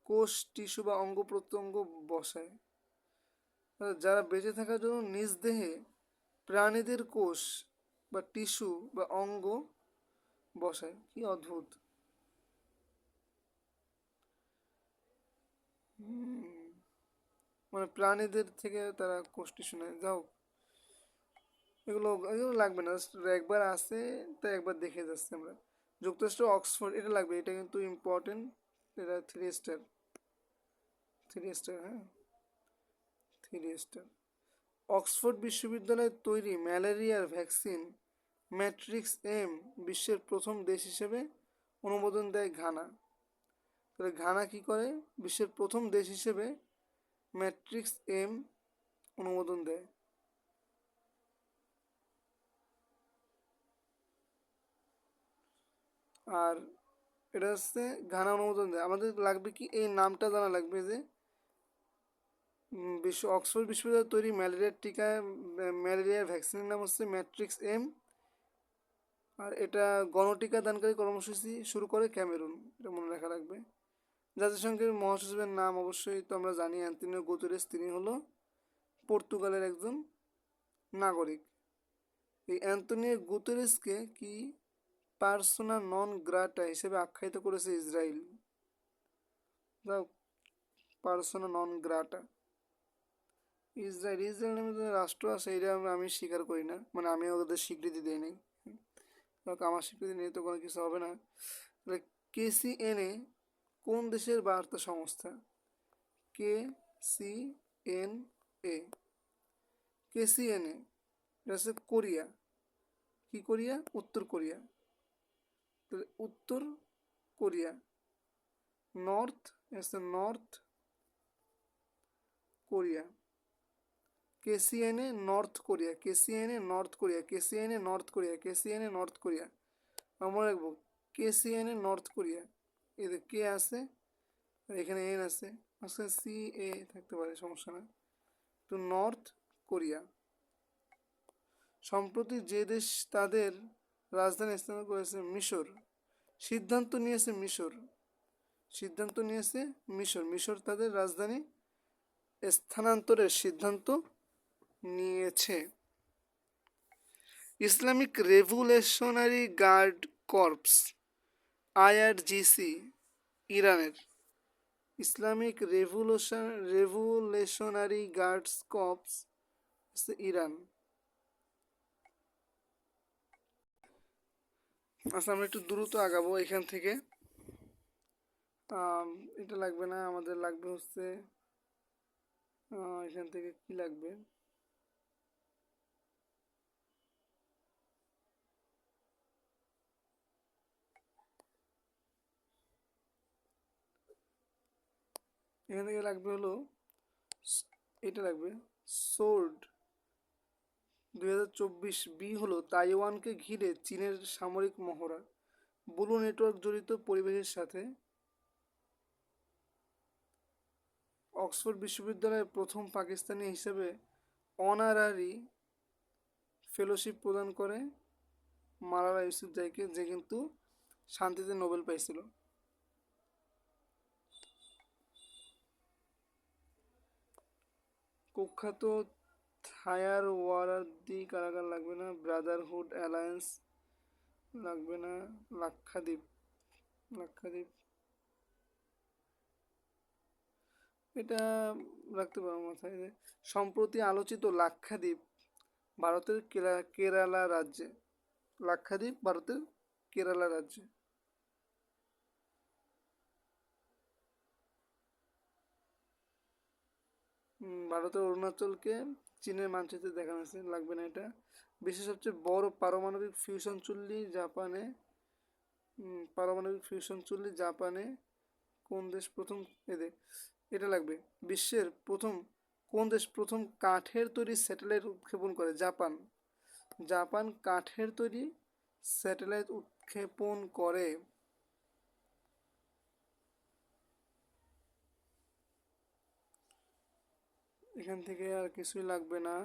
কোষ, টিস্যু বা অঙ্গ প্রত্যঙ্গ বসায়। যারা বেঁচে থাকার জন্য নিজ দেহে প্রাণীদের কোষ বা টিস্যু বা অঙ্গ বসায়। কি অদ্ভুত! মানে প্রাণীদের থেকে তারা কোষ টিস্যু নেয়। যাও, এগুলো লাগবে না, একবার আসে তাই একবার দেখে যাচ্ছে আমরা। যুক্তরাষ্ট্র অক্সফোর্ড, এটা লাগবে, এটা কিন্তু ইম্পর্টেন্ট। এটা 3 স্টার। হ্যাঁ, 3 স্টার। অক্সফোর্ড বিশ্ববিদ্যালয়ের তৈরি ম্যালেরিয়ার ভ্যাকসিন ম্যাট্রিক্স এম বিশ্বের প্রথম দেশ হিসেবে অনুমোদন দেয় ঘানা। তাহলে ঘানা কি করে? বিশ্বের প্রথম দেশ হিসেবে ম্যাট্রিক্স এম অনুমোদন দেয়। আর এটা হচ্ছে ঘানা অনুমোদন দেয়। আমাদের লাগবে কি? এই নামটা জানা লাগবে যে অক্সফোর্ড বিশ্ববিদ্যালয়ের তৈরি ম্যালেরিয়ার ভ্যাকসিনের নাম হচ্ছে ম্যাট্রিক্স এম। আর এটা গণটিকা দানকারী কর্মসূচি শুরু করে ক্যামেরুন, এটা মনে রাখা লাগবে। জাতিসংঘের মহাসচিবের নাম অবশ্যই তো আমরা জানি, অ্যান্তোনিও গুতেরেস। তিনি হলো পর্তুগালের একজন নাগরিক। এই অ্যান্তোনিও গুতেরেসকে কি পার্সোনা নন গ্রাটা হিসেবে আখ্যায়িত করেছে ইসরায়েল। পার্সোনা নন গ্রাটা ইসরায়েল নামে যে রাষ্ট্র আছে, এটা আমি স্বীকার করি না, মানে আমি ওদের স্বীকৃতি দিই নাই। আমার স্বীকৃতি নিয়ে তো কোনো কিছু হবে না। KCNA কোন দেশের বার্তা সংস্থা? KCNA KCNA এটা হচ্ছে কোরিয়া। কি কোরিয়া? উত্তর কোরিয়া। উত্তর Korea. North north Korea. KCNA north Korea. KCNA north Korea. KCNA north Korea. KCNA north Korea. আমরা রাখবো KCNA নর্থ কোরিয়া। এদের কে আছে, এখানে এন আছে, আজকে CA থাকতে পারে, সমস্যা না। তো নর্থ কোরিয়া। সম্প্রতি যে দেশ তাদের রাজধানী স্থানান্তর করেছে? মিশর। সিদ্ধান্ত নিয়েছে মিশর। মিশর তাদের রাজধানী স্থানান্তরের সিদ্ধান্ত নিয়েছে। Islamic Revolutionary Guard Corps IRGC ইরানের। Islamic Revolutionary Guards Corps Iran. আচ্ছা, আমরা একটু দ্রুত আগাবো এখান থেকে। এটা লাগবে না, আমাদের লাগবে হচ্ছে এখান থেকে কি লাগবে, এখান থেকে লাগবে হলো এটা লাগবে সোর্ড 2024 বি হলো তাইওয়ানকে ঘিরে চীনের সামরিক মহড়া। ব্লু নেটওয়ার্ক জড়িত পরিবেশের সাথে। অক্সফোর্ড বিশ্ববিদ্যালয়ের প্রথম পাকিস্তানি হিসেবে অনারারি ফেলোশিপ প্রদান করে মালালা ইউসুফজাইকে, যে কিন্তু শান্তিতে নোবেল পাইছিল। কুখ্যাত থায়ার ওয়ারাদি কারাগার লাগবে না। ব্রাদারহুড অ্যালায়েন্স লাগবে না। লাক্ষাদ্বীপ এটা রাখতে পারবো মাথায়। সম্প্রতি আলোচিত লাক্ষাদ্বীপ ভারতের কেরালা রাজ্যে। লাক্ষাদ্বীপ ভারতের কেরালা রাজ্যে। ভারতের অরুণাচলকে চীনের মানচিত্রে দেখানো হয়েছে, লাগবে না এটা। বিশ্বের সবচেয়ে বড় পারমাণবিক ফিউশন চুল্লি জাপানে। কোন দেশ প্রথম? এটা লাগবে। বিশ্বের প্রথম কোন দেশ প্রথম কাঠের তৈরি স্যাটেলাইট উৎক্ষেপণ করে? জাপান কাঠের তৈরি স্যাটেলাইট উৎক্ষেপণ করে। এখান থেকে আর কিছুই লাগবে না।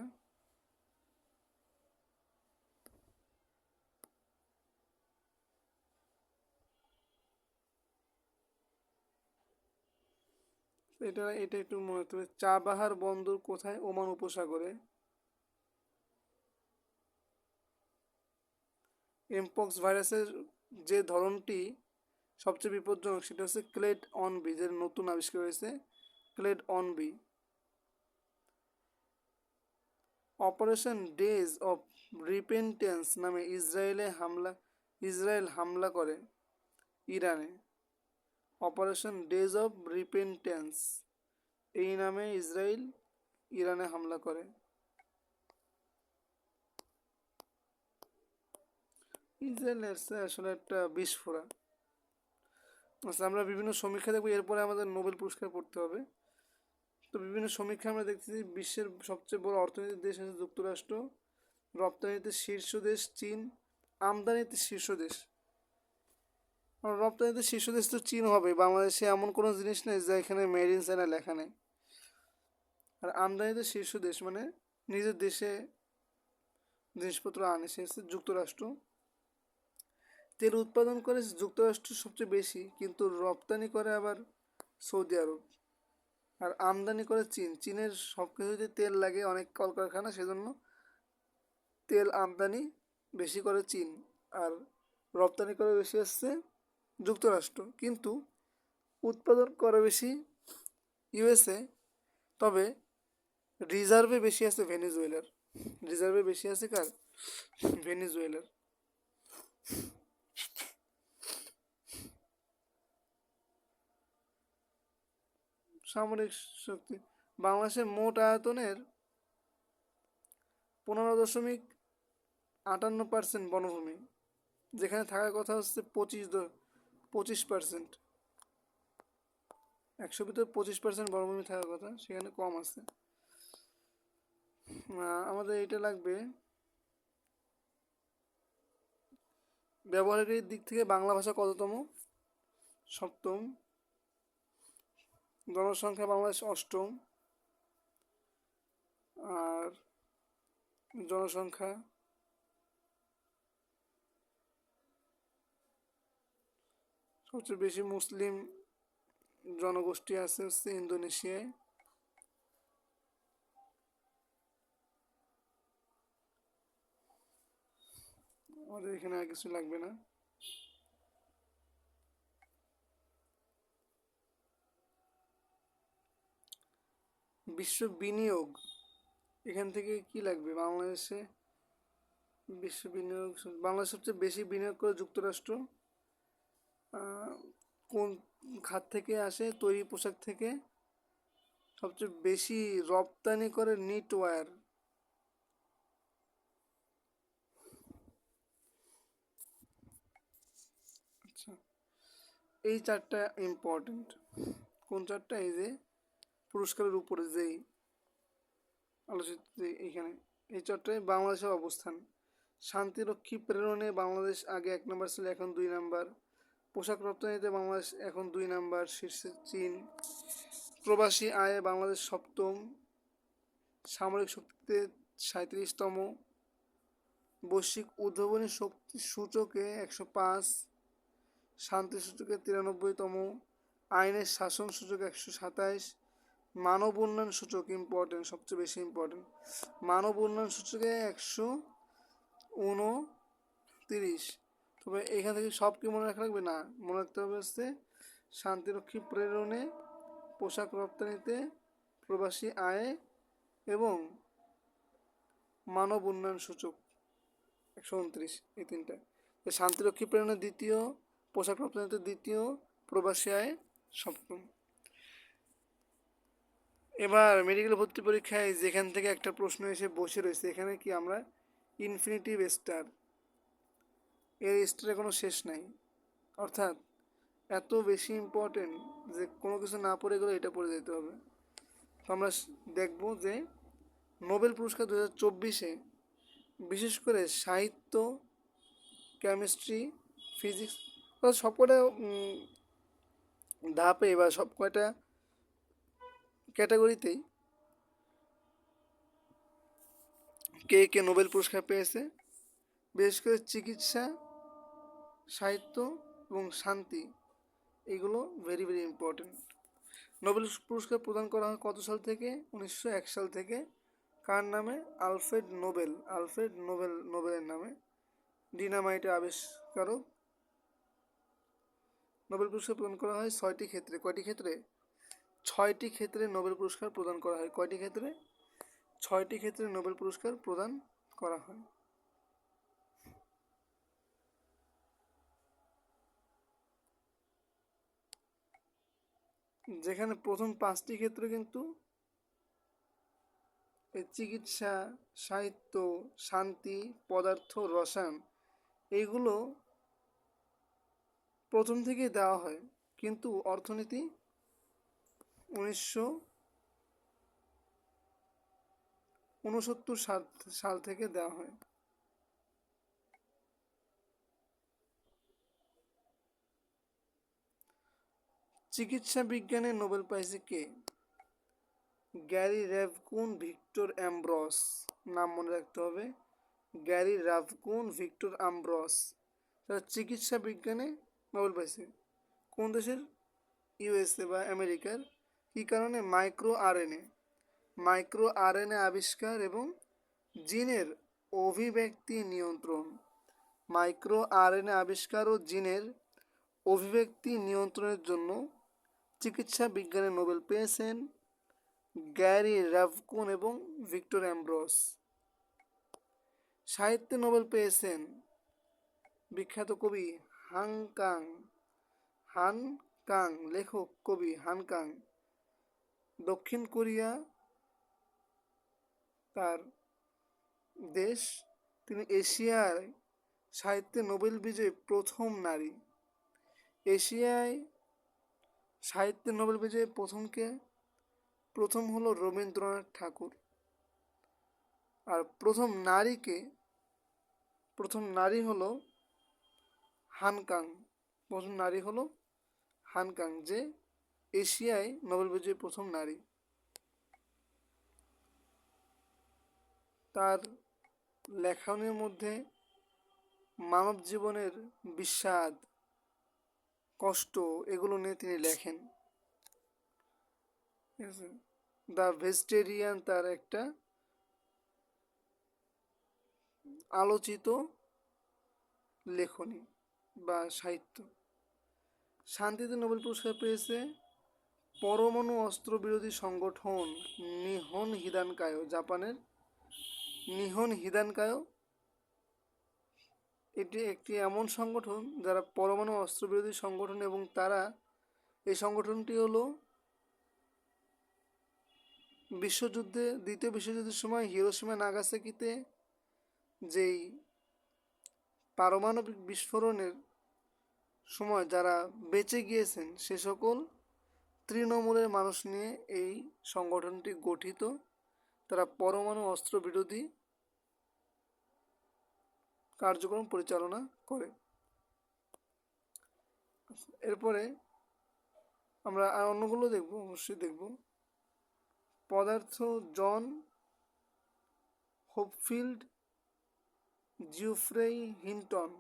এটা একটু মনে রাখতে হবে। চাবাহার বন্দর কোথায়? ওমান উপসাগরে। এমপক্স ভাইরাসের যে ধরনটি সবচেয়ে বিপজ্জনক সেটা হচ্ছে ক্লেড অনবি, যে নতুন আবিষ্কার হয়েছে clade one B. Operation days of repentance নামে ইসরায়েল হামলা করে ইরানে। অপারেশন ডেজ অফ রিপেন্টেন্স এই নামে ইসরায়েল ইরানে হামলা করে। ইসরায়েলের আসলে একটা বিস্ফোরা। আচ্ছা, আমরা বিভিন্ন সমীক্ষা দেখবো, এরপরে আমাদের নোবেল পুরস্কার পড়তে হবে। তো বিভিন্ন সমীক্ষা আমরা দেখতেছি বিশ্বের সবচেয়ে বড় অর্থনৈতিক দেশ আছে যুক্তরাষ্ট্র, রপ্তানিতে শীর্ষ দেশ চীন, আমদানিতে শীর্ষ দেশ। রপ্তানিতে শীর্ষ দেশ তো চীন হবে, বাংলাদেশে এমন কোনো জিনিস নেই যা এখানে মেড ইন চায়না লেখা নেই। আর আমদানিতে শীর্ষ দেশ মানে নিজের দেশে জিনিসপত্র আনে, সে হচ্ছে যুক্তরাষ্ট্র। তেল উৎপাদন করে যুক্তরাষ্ট্র সবচেয়ে বেশি, কিন্তু রপ্তানি করে আবার সৌদি আরব। আর আমদানি করে চীন। চীনের সব কিছুতে তেল লাগে, অনেক কলকারখানা, সেজন্য তেল আমদানি বেশি করে চীন। আর রপ্তানি করে বেশি হচ্ছে যুক্তরাষ্ট্র, কিন্তু উৎপাদন করে বেশি ইউএসএ। তবে রিজার্ভে বেশি আছে ভেনেজুয়েলার। রিজার্ভে বেশি আছে কার? ভেনেজুয়েলার। সামরিক শক্তি, বাংলাদেশের মোট আয়তনের 15.58% বনভূমি, যেখানে থাকার কথা হচ্ছে 25%। 100 ভিতরে 25% বনভূমি থাকার কথা, সেখানে কম আছে। আমাদের এটা লাগবে। ব্যবহারকারীর দিক থেকে বাংলা ভাষা কততম? 7ম। জনসংখ্যা বাংলাদেশ 8ম। আর জনসংখ্যা সবচেয়ে বেশি মুসলিম জনগোষ্ঠী আছে হচ্ছে ইন্দোনেশিয়ায়। আমাদের এখানে আর কিছু লাগবে না। বিশ্ব বিনিয়োগ, এখান থেকে কি লাগবে? বাংলাদেশে বিশ্ব বিনিয়োগ, বাংলাদেশ সবচেয়ে বেশি বিনিয়োগ করে যুক্তরাষ্ট্র। কোন খাত থেকে আসে? তৈরি পোশাক থেকে। সবচেয়ে বেশি রপ্তানি করে নিটওয়্যার। আচ্ছা, এই চারটা ইম্পর্টেন্ট। কোন চারটা? এই যে পুরস্কারের উপরে যেই আলোচিত, এইখানে এই চারটায় বাংলাদেশের অবস্থান। শান্তিরক্ষী প্রেরণে বাংলাদেশ আগে 1 নম্বর ছিল, এখন 2 নম্বর। পোশাক রপ্তানিতে বাংলাদেশ এখন 2 নম্বর, শীর্ষে চীন। প্রবাসী আয়ে বাংলাদেশ 7ম। সামরিক শক্তিতে 37তম। বৈশ্বিক উদ্ভাবনী শক্তি সূচকে 105। শান্তি সূচকে 93তম। আইনের শাসন সূচক 127। মানব উন্নয়ন সূচক ইম্পর্টেন্ট, সবচেয়ে বেশি ইম্পর্টেন্ট। মানব উন্নয়ন সূচকে 129। তবে এখান থেকে সব কি মনে রাখা লাগবে না, মনে রাখতে হবে হচ্ছে শান্তিরক্ষী প্রেরণে, পোশাক রপ্তানিতে, প্রবাসী আয়ে এবং মানব উন্নয়ন সূচক 129, এই তিনটা। শান্তিরক্ষী প্রেরণে দ্বিতীয়, পোশাক রপ্তানিতে দ্বিতীয়, প্রবাসী আয়ে 7ম। এবার মেডিকেল ভর্তি পরীক্ষায় যেখান থেকে একটা প্রশ্ন এসে বসে রয়েছে, এখানে কি আমরা ইনফিনিটিভ স্টার, এর স্টারের কোনো শেষ নাই। অর্থাৎ এত বেশি ইম্পর্টেন্ট যে কোনো কিছু না পড়ে গেলে এটা পড়ে যেতে হবে। তো আমরা দেখব যে নোবেল পুরস্কার 2024-এ বিশেষ করে সাহিত্য, কেমিস্ট্রি, ফিজিক্স, সবকটা ধাপে বা সব কয়টা ক্যাটাগরিতেই কে কে নোবেল পুরস্কার পেয়েছে। বিশেষ করে চিকিৎসা, সাহিত্য এবং শান্তি, এগুলো ভেরি ভেরি ইম্পর্টেন্ট। নোবেল পুরস্কার প্রদান করা হয় কত সাল থেকে? 1901 সাল থেকে। কার নামে? Alfred Nobel. আলফ্রেড নোবেলের নামে, ডিনামাইটের আবিষ্কারক। নোবেল পুরস্কার প্রদান করা হয় 6টি ক্ষেত্রে। কয়টি ক্ষেত্রে? 6টি ক্ষেত্রে নোবেল পুরস্কার প্রদান করা হয়। কয়টি ক্ষেত্রে? 6টি ক্ষেত্রে নোবেল পুরস্কার প্রদান করা হয়। যেখানে প্রথম 5টি ক্ষেত্রে কিন্তু এই চিকিৎসা, সাহিত্য, শান্তি, পদার্থ, রসায়ন, এইগুলো প্রথম থেকেই দেওয়া হয়, কিন্তু অর্থনীতি 1969 সাল থেকে দেওয়া হয়। চিকিৎসা বিজ্ঞানে নোবেল পাইছে কে? Gary রেভকুন, Victor অ্যামব্রস। নাম মনে রাখতে হবে, গ্যারি রেভকুন, ভিক্টর অ্যামব্রস। তারা চিকিৎসা বিজ্ঞানে নোবেল পাইছে। কোন দেশের? ইউএসএ বা আমেরিকার, কী কারণে? মাইক্রো আরএনএ আবিষ্কার এবং জিনের অভিব্যক্তি নিয়ন্ত্রণ। মাইক্রো আরএনএ আবিষ্কার ও জিনের অভিব্যক্তি নিয়ন্ত্রণের জন্য চিকিৎসা বিজ্ঞানে নোবেল পেয়েছেন গ্যারি রাভকুন এবং ভিক্টর অ্যামব্রোস। সাহিত্যে নোবেল পেয়েছেন বিখ্যাত কবি হান কাং, লেখক কবি হান কাং। দক্ষিণ কোরিয়া তার দেশ, তিনি এশিয়ায় সাহিত্যে নোবেল বিজয়ী প্রথম নারী। এশিয়ায় সাহিত্যে নোবেল বিজয়ী প্রথম হলো রবীন্দ্রনাথ ঠাকুর। আর প্রথম নারী হলো হানকাং, যে এশিয়ায় নোবেল বিজয়ী প্রথম নারী। তার লেখনের মধ্যে মানব জীবনের বিষাদ, কষ্ট, এগুলো নিয়ে তিনি লেখেন। ঠিক আছে, দ্য ভেজিটেরিয়ান তার একটা আলোচিত লেখনী বা সাহিত্য। শান্তিতে নোবেল পুরস্কার পেয়েছে পরমাণু অস্ত্র বিরোধী সংগঠন নিহন হিদানকায়ো, জাপানের নিহন হিদানকায়ো। এটি একটি এমন সংগঠন যারা পরমাণু অস্ত্র বিরোধী সংগঠন, এবং এই সংগঠনটি হলো দ্বিতীয় বিশ্বযুদ্ধের সময় হিরোশিমা নাগাসাকিতে যেই পারমাণবিক বিস্ফোরণের সময় যারা বেঁচে গিয়েছেন সে সকল তৃণমূলের মানুষ নিয়ে এই সংগঠনটি গঠিত। তারা পরমাণু অস্ত্র বিরোধী কার্যক্রম পরিচালনা করে। এরপরে আমরা আর অন্যগুলো অবশ্যই দেখব। পদার্থ জন হোপফিল্ড জিওফ্রে হিন্টন।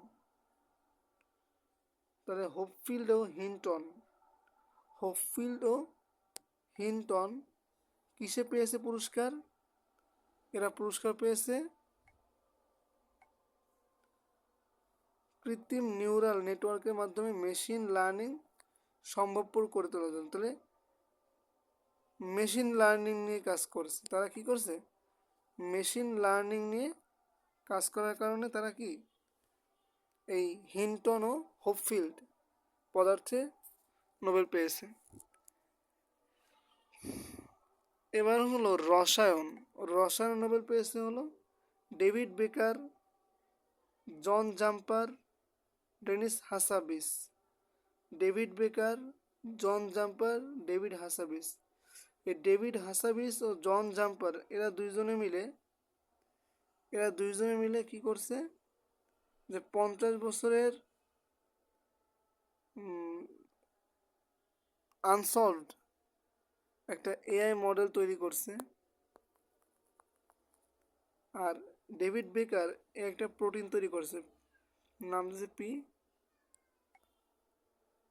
তাহলে হোপফিল্ড ও হিন্টন কিসে পেয়েছে পুরস্কার? এরা পুরস্কার পেয়েছে কৃত্রিম নিউরাল নেটওয়ার্কের মাধ্যমে মেশিন লার্নিং সম্ভবপর করে তোলার জন্য। তাহলে মেশিন লার্নিং নিয়ে কাজ করছে। তারা কি করছে? মেশিন লার্নিং নিয়ে কাজ করার কারণে তারা কি এই হিন্টন ও হোপফিল্ড পদার্থে নোবেল পেয়েছে। এবার হলো রসায়ন নোবেল পেয়েছে হলো ডেভিড বেকার, জন জাম্পার, ডেনিস হাসাবিস। এই ডেভিড হাসাবিস ও জন জাম্পার এরা দুইজনে মিলে কি করছে? যে 50 বছরের আনসলভড একটা এআই মডেল তৈরি করছে। আর ডেভিড বেকার একটা প্রোটিন তৈরি করছে, নাম দিয়েছে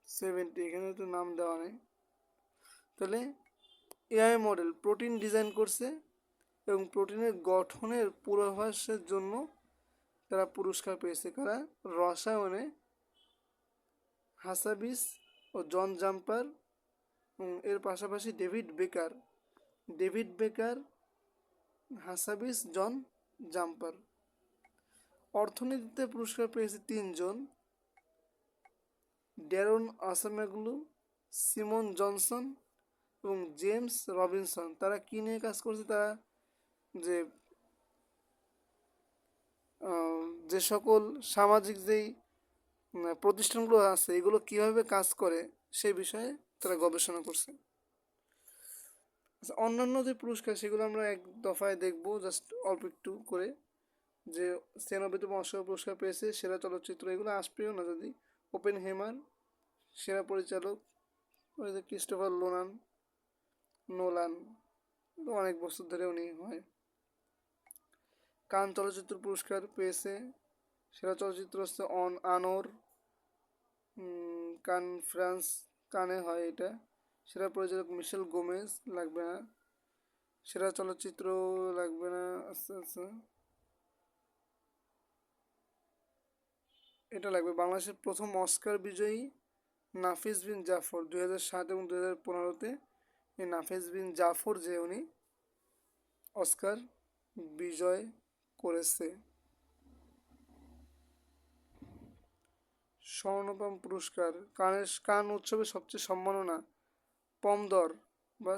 P70, এখানে তো নাম দেওয়া নেই। তাহলে এআই মডেল প্রোটিন ডিজাইন করছে এবং প্রোটিনের গঠনের পূর্বাভাসের জন্য তারা পুরস্কার পেয়েছে। কারা? রসায়নে হাসাবিস ও জন জাম্পার, এর পাশাপাশি ডেভিড বেকার, হাসাবিস, জন জাম্পার। অর্থনীতিতে পুরস্কার পেয়েছে 3 জন, ড্যারন আসামেগলু, সিমন জনসন এবং জেমস রবিনসন। তারা কি নিয়ে কাজ করছে? তারা যে সকল সামাজিক প্রতিষ্ঠানগুলো আছে এগুলো কিভাবে কাজ করে সেই বিষয়ে তারা গবেষণা করছে। অন্যান্য যে পুরস্কার সেগুলো আমরা এক দফায় দেখব, জাস্ট অল্প একটু করে। যে 96তম অস্কার পুরস্কার পেয়েছে সেরা চলচ্চিত্র, এগুলো আসবেও না যদি। ওপেনহেইমার সেরা পরিচালক, ওই যে ক্রিস্টোফার নোলান, অনেক বছর ধরে উনি হয়। কান চলচ্চিত্র পুরস্কার পেয়েছে, সেরা চলচ্চিত্র হচ্ছে আনোর, কান ফ্রান্স কানে হয় এটা। সেরা পরিচালক মিশেল গোমেজ, লাগবে না। সেরা চলচ্চিত্র লাগবে না। আচ্ছা আচ্ছা, এটা লাগবে। বাংলাদেশের প্রথম অস্কার বিজয়ী নাফিস বিন জাফর 2007 এবং 2015-তে। এই নাফিস বিন জাফর যে উনি অস্কার বিজয় করেছে। স্বর্ণপাম পুরস্কার, কান উৎসবের সবচেয়ে সম্মাননা পমদর বা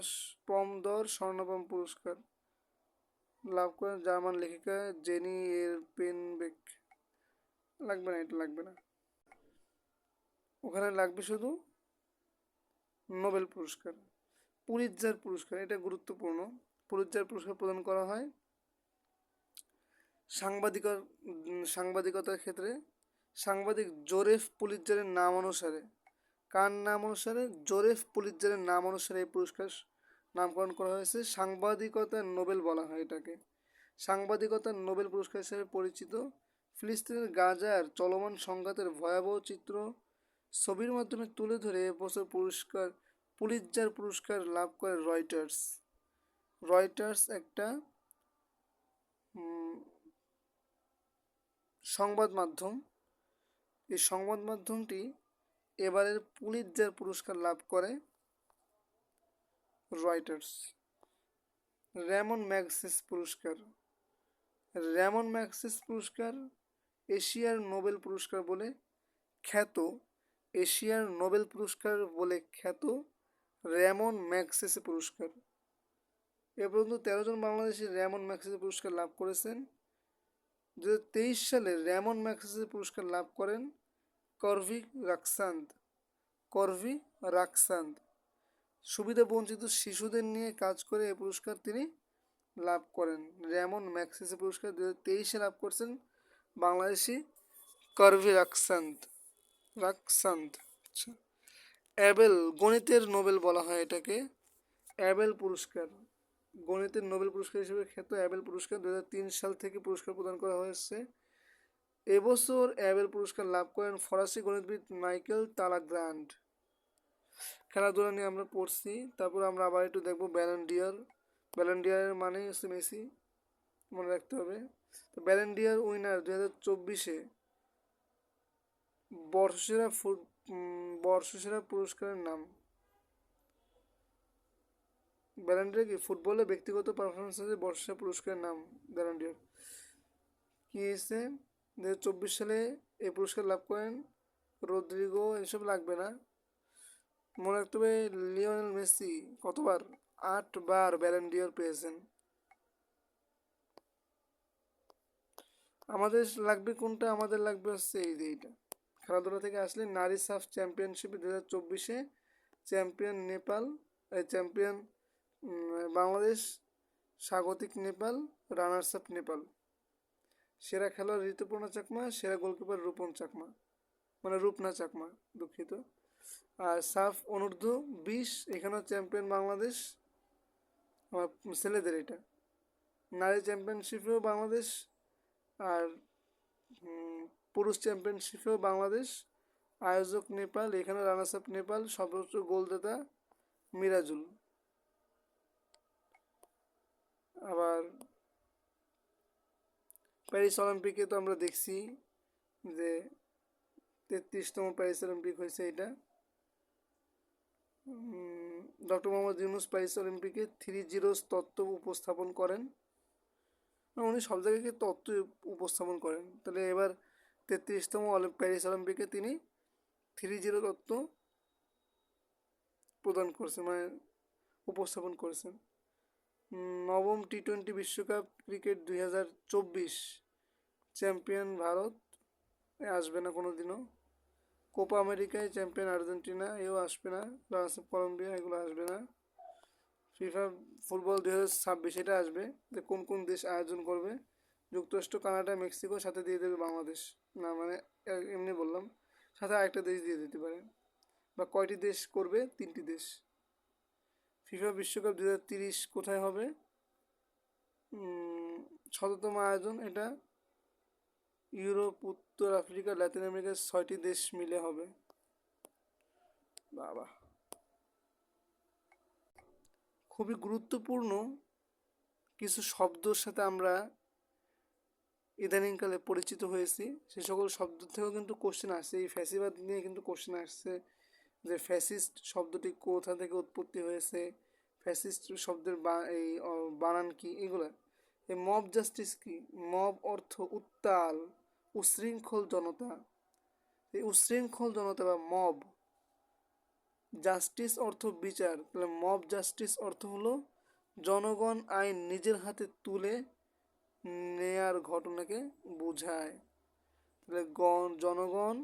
পমদর স্বর্ণপাম পুরস্কার লাভ করেন জার্মান লেখিকা জেনি এরপেনবেক। লাগবে না, এটা লাগবে না। ওখানে লাগবে শুধু নোবেল পুরস্কার। পুলিৎজার পুরস্কার, এটা গুরুত্বপূর্ণ। পুলিৎজার পুরস্কার প্রদান করা হয় সাংবাদিকতার ক্ষেত্রে সাংবাদিক জোরেফ পুলিৎজারের নাম অনুসারে। কার নাম অনুসারে? জোরেফ পুলিৎজারের নাম অনুসারে এই পুরস্কার নামকরণ করা হয়েছে। সাংবাদিকতার নোবেল বলা হয় এটাকে। সাংবাদিকতার নোবেল পুরস্কার হিসেবে পরিচিত। ফিলিস্তিনের গাজার চলমান সংঘাতের ভয়াবহ চিত্র ছবির মাধ্যমে তুলে ধরে এবছর পুলিৎজার পুরস্কার লাভ করে রয়টার্স। রয়টার্স একটা সংবাদ মাধ্যম। এই সংবাদ মাধ্যমটি এবারের পুলিৎজার পুরস্কার লাভ করে রয়টার্স। র্যামন ম্যাগসেস পুরস্কার। র্যামন ম্যাগসেস পুরস্কার এশিয়ার নোবেল পুরস্কার বলে খ্যাত। এশিয়ার নোবেল পুরস্কার বলে খ্যাত র্যামন ম্যাগসেসে পুরস্কার। এ পর্যন্ত 13 জন বাংলাদেশি র্যামন ম্যাগসেসে পুরস্কার লাভ করেছেন। 2023 সালে র্যামন ম্যাগসেসে পুরস্কার লাভ করেন করভি রাকসান্দ। করভি রাকসান্দ সুবিধা বঞ্চিত শিশুদের নিয়ে কাজ করে এই পুরস্কার তিনি লাভ করেন। র্যামন ম্যাগসেসে পুরস্কার 2023-এ লাভ করছেন বাংলাদেশি করভি রাকসান্দ। আচ্ছা। অ্যাবেল, গণিতের নোবেল বলা হয় এটাকে। অ্যাবেল পুরস্কার, গণিতের নোবেল পুরস্কার হিসেবে খ্যাত অ্যাবেল পুরস্কার 2003 সাল থেকে পুরস্কার প্রদান করা হয়েছে। এবছর অ্যাবেল পুরস্কার লাভ করেন ফরাসি গণিতবিদ মাইকেল তালাগ্রান্ড। খেলাধুলা নিয়ে আমরা পড়ছি, তারপর আমরা আবার একটু দেখবো ব্যালন ডি'র। ব্যালন ডি'র মানে হচ্ছে মেসি, মনে রাখতে হবে। তো ব্যালন ডি'র উইনার 2024-এ বর্ষসেরা পুরস্কারের নাম। ব্যালন ডি'র কি ফুটবলে ব্যক্তিগত পারফরমেন্সের বর্ষসেরা পুরস্কারের নাম ব্যালন ডি'র। কি হয়েছে 2024 সালে এই পুরস্কার লাভ করেন রদ্রিগো। এসব লাগবে না, মনে রাখতে হবে লিওনেল মেসি কতবার? 8 বার ব্যালন ডি'র পেয়েছেন। আমাদের লাগবে কোনটা? আমাদের লাগবে হচ্ছে এই যে এইটা। খেলাধুলা থেকে আসলে নারী সাফ চ্যাম্পিয়নশিপে 2024-এ চ্যাম্পিয়ন নেপাল, চ্যাম্পিয়ন বাংলাদেশ, স্বাগতিক নেপাল, রানার্স আপ নেপাল। সেরা খেলোয়াড় ঋতুপর্ণা চাকমা, সেরা গোলকিপার রূপন চাকমা, মানে রূপনা চাকমা, দুঃখিত। আর সাফ অনূর্ধ্ব 20 এখানেও চ্যাম্পিয়ন বাংলাদেশ, আমার ছেলেদের এটা। নারী চ্যাম্পিয়নশিপেও বাংলাদেশ, আর পুরুষ চ্যাম্পিয়নশিপেও বাংলাদেশ। আয়োজক নেপাল, এখানে রানার্স আপ নেপাল, সর্বোচ্চ গোলদাতা মিরাজুল। আবার প্যারিস অলিম্পিকে তো আমরা দেখছি যে 33তম প্যারিস অলিম্পিক হয়েছে এটা। ডক্টর মোহাম্মদ ইউনুস প্যারিস অলিম্পিকে 3 জিরোস তত্ত্ব উপস্থাপন করেন। উনি সব জায়গায় তত্ত্ব উপস্থাপন করেন। তাহলে এবার 33তম প্যারিস অলিম্পিকে তিনি 3-0 তত্ত্ব প্রদান করছেন, মানে উপস্থাপন করেছেন। নবম টি-20 বিশ্বকাপ ক্রিকেট 2024 চ্যাম্পিয়ন ভারত, আসবে না কোনো দিনও। কোপা আমেরিকায় চ্যাম্পিয়ন আর্জেন্টিনা, এও আসবে না। রানার্স আপ কলম্বিয়া, এগুলো আসবে না। ফিফা ফুটবল 2026 এটা আসবে, যে কোন কোন দেশ আয়োজন করবে। যুক্তরাষ্ট্র, কানাডা, মেক্সিকো, সাথে দিয়ে দেবে বাংলাদেশ। না মানে এমনি বললাম, সাথে আরেকটা দেশ দিয়ে দিতে পারে। বা কয়টি দেশ করবে? 3টি দেশ। ফিফা বিশ্বকাপ 2030 কোথায় হবে? 7তম আয়োজন এটা। ইউরোপ, উত্তর আফ্রিকা, লাতিন আমেরিকার 6টি দেশ মিলে হবে। বাবা। খুবই গুরুত্বপূর্ণ কিছু শব্দর সাথে আমরা ইদানিংকালে পরিচিত হয়েছি। সে সকল শব্দ থেকেও কিন্তু কোশ্চেন আসছে। এই ফ্যাসিবাদ নিয়ে কিন্তু কোশ্চেন আসছে যে ফ্যাসিস্ট শব্দটি কোথা থেকে উৎপত্তি হয়েছে, ফ্যাসিস্ট শব্দের বানান কি, এগুলা। এই মব জাস্টিস কি? মব অর্থ উত্তাল, উশৃঙ্খল জনতা। এই উশৃঙ্খল জনতা বা মব, জাস্টিস অর্থ বিচার, তাহলে মব জাস্টিস অর্থ হলো জনগণ আইন নিজের হাতে তুলে নেয়ার ঘটনাকে বোঝায়। তাহলে জনগণ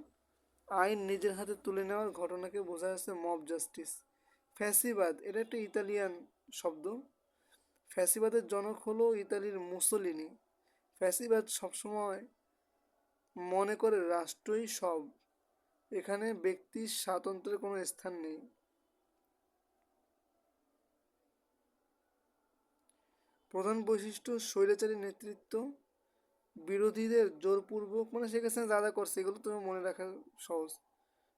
আইন নিজের হাতে তুলে নেওয়ার ঘটনাকে বোঝা যাচ্ছে মব জাস্টিস। ফ্যাসিবাদ, এটা একটা ইতালিয়ান শব্দ। ফ্যাসিবাদের জনক হলো ইতালির মুসোলিনি। ফ্যাসিবাদ সবসময় মনে করে রাষ্ট্রই সব, এখানে ব্যক্তির স্বাতন্ত্র্যের কোনো স্থান নেই। প্রধান বৈশিষ্ট্য স্বৈরাচারী নেতৃত্ব, বিরোধীদের জোরপূর্বক, মানে শেখ হাসিনা যা যা করছে এগুলো তুমি মনে রাখা সহজ।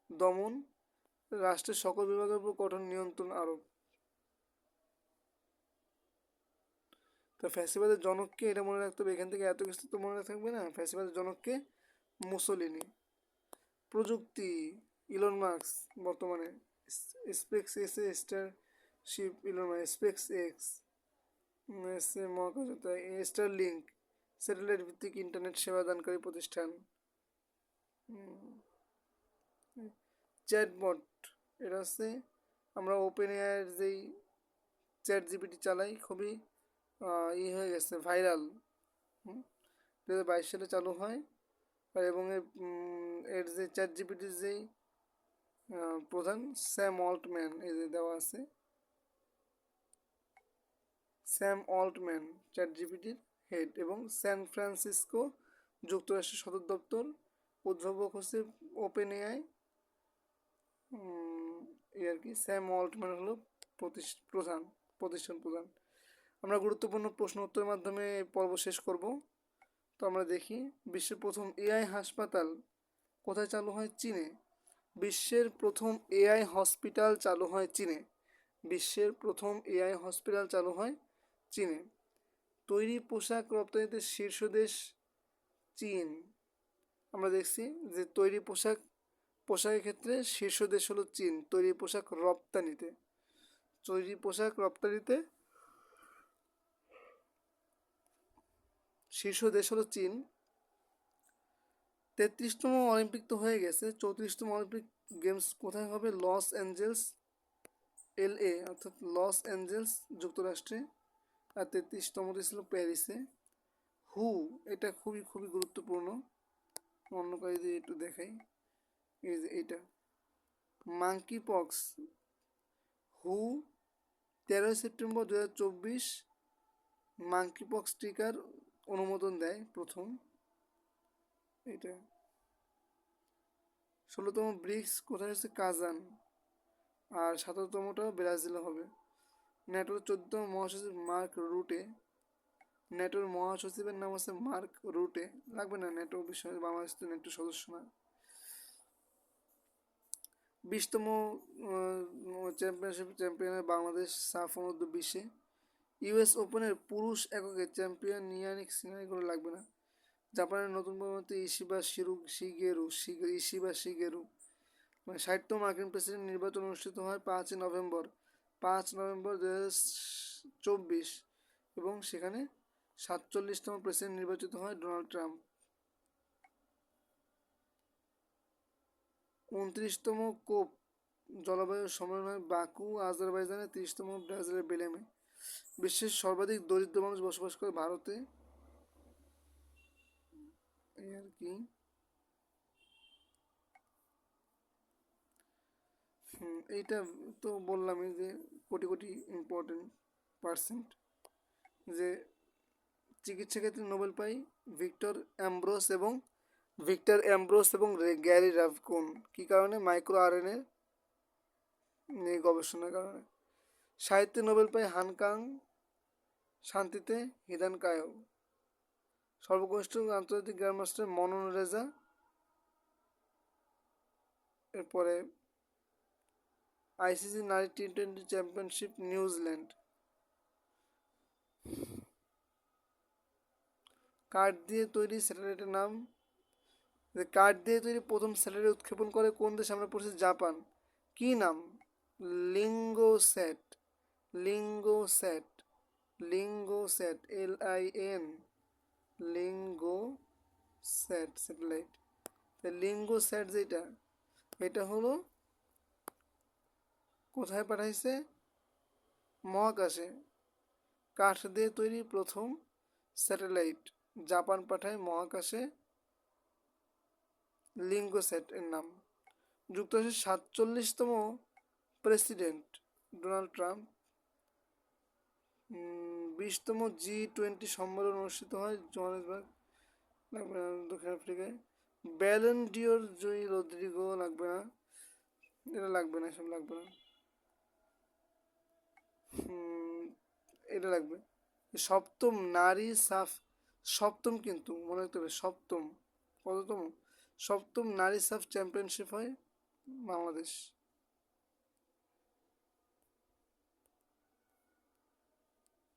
দমন, রাষ্ট্রের সকল বিভাগের উপর কঠোর নিয়ন্ত্রণ আরোপ। তো ফ্যাসিবাদের জনককে, এটা মনে রাখতে হবে। এখান থেকে এত কিছু তো মনে থাকবে না। ফ্যাসিবাদের জনককে মুসোলিনি। প্রযুক্তি, ইলন মাস্ক বর্তমানে SpaceX Starship, Elon Musk SpaceX মহাকাশতা, স্টারলিংক স্যাটেলাইট ভিত্তিক ইন্টারনেট সেবা দানকারী প্রতিষ্ঠান। চ্যাটবট, এটা হচ্ছে আমরা ওপেন এআইয়ের যেই চ্যাট জিপিটি চালাই, খুবই হয়ে গেছে ভাইরাল। 2022 সালে চালু হয়। আর এবং এর যে চ্যাট জিপিটির যেই প্রধান স্যাম অল্টম্যান, এই যে দেওয়া আছে স্যাম অল্টম্যান চ্যাট জিপিটির হেড, এবং স্যান ফ্রান্সিসকো যুক্তরাষ্ট্রের সদর দপ্তর। উদ্ভাবক হচ্ছে ওপেন এআই এই আর কি। স্যাম অল্টম্যান হলো প্রতিষ্ঠান প্রধান। আমরা গুরুত্বপূর্ণ প্রশ্ন উত্তরের মাধ্যমে পর্ব শেষ করব। তো আমরা দেখি, বিশ্বের প্রথম এআই হাসপাতাল কোথায় চালু হয়? চীনে। বিশ্বের প্রথম এআই হসপিটাল চালু হয় চীনে। বিশ্বের প্রথম এআই হসপিটাল চালু হয় চীনে। তৈরি পোশাক রপ্তানিতে শীর্ষ দেশ চীন। আমরা দেখছি যে তৈরি পোশাকের ক্ষেত্রে শীর্ষ দেশ হলো চীন। তৈরি পোশাক রপ্তানিতে শীর্ষ দেশ হলো চীন। 33তম অলিম্পিক তো হয়ে গেছে। 34তম অলিম্পিক গেমস কোথায় হবে? লস অ্যাঞ্জেলস, LA অর্থাৎ লস অ্যাঞ্জেলস যুক্তরাষ্ট্রে। আর 33তমটি ছিল প্যারিসে। হু, এটা খুবই খুবই গুরুত্বপূর্ণ। অন্য কাজে একটু দেখাই, এই যে এইটা মাঙ্কি পক্স। হু 13 সেপ্টেম্বর 2024 মাঙ্কি পক্স টিকার অনুমোদন দেয় প্রথম। এটা 16তম ব্রিক্স কোথায় হচ্ছে? কাজান। আর 17তমটা ব্রাজিলে হবে। ন্যাটোর 14তম মহাসচিব মার্ক রুটে। ন্যাটোর মহাসচিবের নাম হচ্ছে মার্ক রুটে। লাগবে না ন্যাটো বিষয়ে, বাংলাদেশ তো ন্যাটো সদস্য না। 20তম চ্যাম্পিয়নের বাংলাদেশ সাফ অনূর্ধ্ব 20-এ। ইউএস ওপেনের পুরুষ এককে চ্যাম্পিয়ন ইয়ানিক সিনা, এগুলো লাগবে না। জাপানের নতুন প্রধানমন্ত্রী ইশিবা শিগেরু। মানে 60তম মার্কিন প্রেসিডেন্ট নির্বাচন অনুষ্ঠিত হয় 5 নভেম্বর 2024, এবং সেখানে 47তম প্রেসিডেন্ট নির্বাচিত হয় ডোনাল্ড ট্রাম্প। 29তম কোপ জলবায়ু সম্মেলন হয় বাকু আজারবাইজানে। 30তম ব্রাজিলের বেলেমে। বিশ্বের সর্বাধিক দরিদ্র মানুষ বসবাস করে ভারতে। এই আর কি। এইটা তো বললামই যে কোটি কোটি ইম্পর্টেন্ট পার্সেন্ট, যে চিকিৎসা ক্ষেত্রে নোবেল পাই ভিক্টর অ্যামব্রোস এবং গ্যারি রাভকুন। কী কারণে? মাইক্রো আরএনএ নিয়ে গবেষণার কারণে। সাহিত্যে নোবেল পাই হানকাং, শান্তিতে হিদান কায়ো। সর্বকনিষ্ঠ আন্তর্জাতিক গ্র্যান্ডমাস্টার মনন রেজা। এরপরে আইসিসি নারী টি-20 চ্যাম্পিয়নশিপ নিউজিল্যান্ড। কাঠ দিয়ে তৈরি স্যাটেলাইটের নাম। কাঠ দিয়ে তৈরি প্রথম স্যাটেলাইট উৎক্ষেপণ করে কোন দেশ? আমরা পড়ছি জাপান। কি নাম? লিঙ্গোস্যাট। লিঙ্গোস্যাট। লিঙ্গোস্যাট, LIN, লিঙ্গোস্যাট স্যাটেলাইট। লিঙ্গোস্যাট যেটা, এটা হলো কোথায় পাঠাইছে? মহাকাশে। কাঠ দিয়ে তৈরি প্রথম স্যাটেলাইট জাপান পাঠায় মহাকাশে, লিঙ্গোস্যাট এর নাম। যুক্তরাষ্ট্রের 47তম প্রেসিডেন্ট ডোনাল্ড ট্রাম্প। 20তম G20 সম্মেলন অনুষ্ঠিত হয় জোহানেসবার্গ, লাগবে না, দক্ষিণ আফ্রিকায়। ব্যালন ডিওর জয়ী রদ্রিগো, লাগবে না, এটা লাগবে না, এসব লাগবে না। এটা লাগবে। সপ্তম নারী সাফ, সপ্তম কিন্তু মনে রাখতে হবে, সপ্তম। কততম? সপ্তম নারী সাফ চ্যাম্পিয়নশিপ হয় বাংলাদেশ।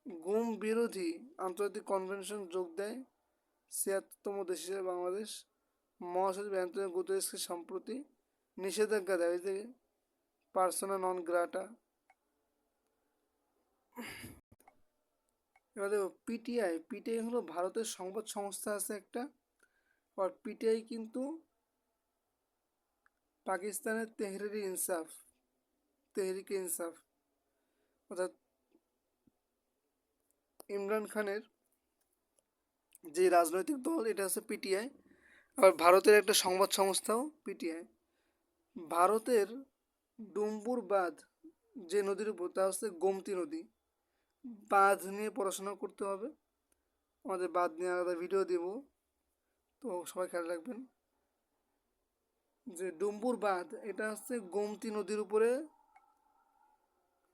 গুম বিরোধী আন্তর্জাতিক কনভেনশন যোগ দেয় 76তম দেশ হিসেবে বাংলাদেশ। মহাসচিব অ্যান্টনিও গুতেরেসকে সম্প্রতি নিষেধাজ্ঞা দেয় থেকে পার্সোনা নন গ্রাটা। এবার দেখো পিটিআই। পিটিআই হলো ভারতের সংবাদ সংস্থা আছে একটা, আর পিটিআই কিন্তু পাকিস্তানের তেহরিকে ইনসাফ অর্থাৎ ইমরান খানের যে রাজনৈতিক দল, এটা হচ্ছে পিটিআই। আবার ভারতের একটা সংবাদ সংস্থাও পিটিআই। ভারতের ডুম্বুর বাঁধ যে নদীর উপর, তা হচ্ছে গোমতী নদী। বাঁধ নিয়ে পড়াশোনা করতে হবে, আমাদের বাঁধ নিয়ে আলাদা ভিডিও দেব, তো সবাই খেয়াল রাখবেন। যে ডুম্বুর বাঁধ, এটা হচ্ছে গোমতী নদীর উপরে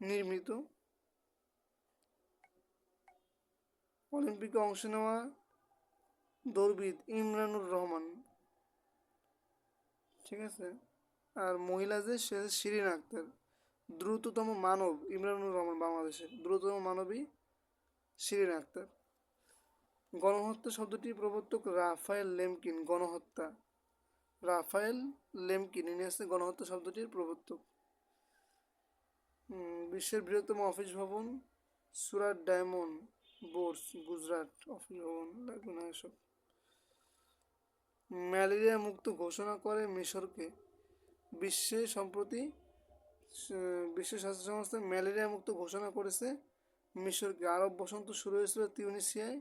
নির্মিত। অলিম্পিকে অংশ নেওয়া দৌড়বিদ ইমরানুর রহমান, ঠিক আছে। আর মহিলা যে, সে শিরিন আক্তার। দ্রুততম মানব ইমরানুর রহমান, বাংলাদেশের দ্রুততম মানবী শিরিন আক্তার। গণহত্যা শব্দটির প্রবর্তক রাফায়েল লেমকিন। গণহত্যা, রাফায়েল লেমকিন, ইনি হচ্ছে গণহত্যা শব্দটির প্রবর্তক। বিশ্বের বৃহত্তম অফিস ভবন Surat diamond Bohr's, Gujarat. Office ভবন লাগবে না এসব। ম্যালেরিয়া মুক্ত ঘোষণা করে মিশরকে। বিশ্বে সম্প্রতি বিশ্ব স্বাস্থ্য সংস্থা ম্যালেরিয়া মুক্ত ঘোষণা করেছে মিশরকে। আরব বসন্ত শুরু হয়েছিল তিউনিসিয়ায়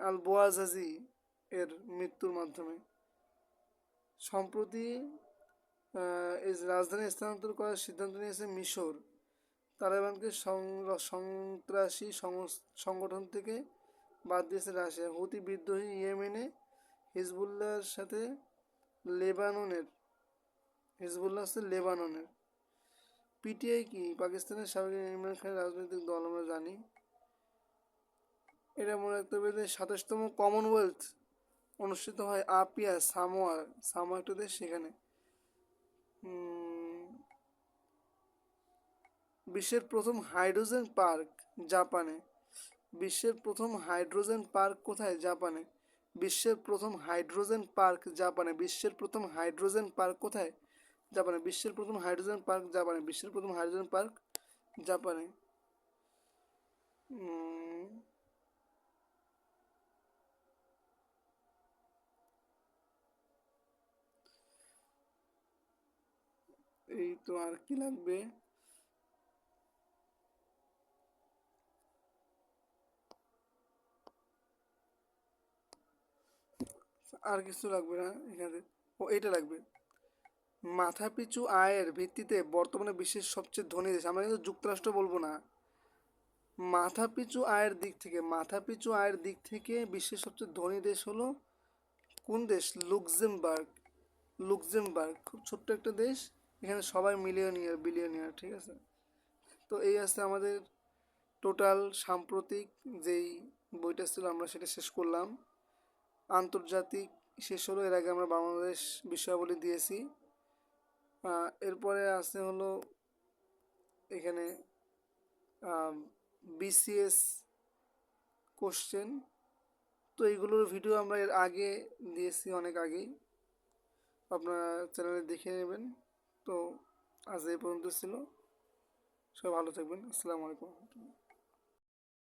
আল বোয়াজাজি এর মৃত্যুর মাধ্যমে। সম্প্রতি এই রাজধানী স্থানান্তর করার সিদ্ধান্ত নিয়েছে মিশর। তালেবানকে সন্ত্রাসী সংগঠন থেকে বাদ দিয়েছে রাশিয়া। হুতি বিদ্রোহী ইয়েমেনে হিজবুল্লাহর সাথে হিজবুল্লাহ হচ্ছে লেবাননের। পিটিআই কি? পাকিস্তানের সাবেক ইমরান খানের রাজনৈতিক দল, আমরা জানি। এটা মনে রাখতে হবে যে 27তম কমনওয়েলথ অনুষ্ঠিত হয় আপিয়া, সামোয়া একটা দেশ, সেখানে। বিশ্বের প্রথম হাইড্রোজেন পার্ক জাপানে। বিশ্বের প্রথম হাইড্রোজেন পার্ক কোথায়? জাপানে। বিশ্বের প্রথম হাইড্রোজেন পার্ক জাপানে। বিশ্বের প্রথম হাইড্রোজেন পার্ক কোথায়? জাপানে। বিশ্বের প্রথম হাইড্রোজেন পার্ক জাপানে। বিশ্বের প্রথম হাইড্রোজেন পার্ক জাপানে। এই তো, আর কি লাগবে? আর কিছু লাগবে না এখানে। ও, এইটা লাগবে। মাথাপিছু আয়ের ভিত্তিতে বর্তমানে বিশ্বের সবচেয়ে ধনী দেশ। আমরা কিন্তু যুক্তরাষ্ট্র বলবো না। মাথাপিছু আয়ের দিক থেকে বিশ্বের সবচেয়ে ধনী দেশ হলো কোন দেশ? লুক্সেমবার্গ। খুব ছোট্ট একটা দেশ, এখানে সবাই বিলিয়নিয়ার, ঠিক আছে। তো এই আছে আমাদের টোটাল সাম্প্রতিক যেই বইটা ছিল, আমরা সেটা শেষ করলাম। আন্তর্জাতিক শেষ হলো, এর আগে আমরা বাংলাদেশ বিষয়াবলী দিয়েছি। এরপরে আছে হলো এখানে BCS কোশ্চেন, তো এইগুলোর ভিডিও আমরা এর আগে দিয়েছি, অনেক আগেই, আপনারা চ্যানেলে দেখে নেবেন। তো আজ এই পর্যন্ত ছিল, সবাই ভালো থাকবেন। আসসালামু আলাইকুম।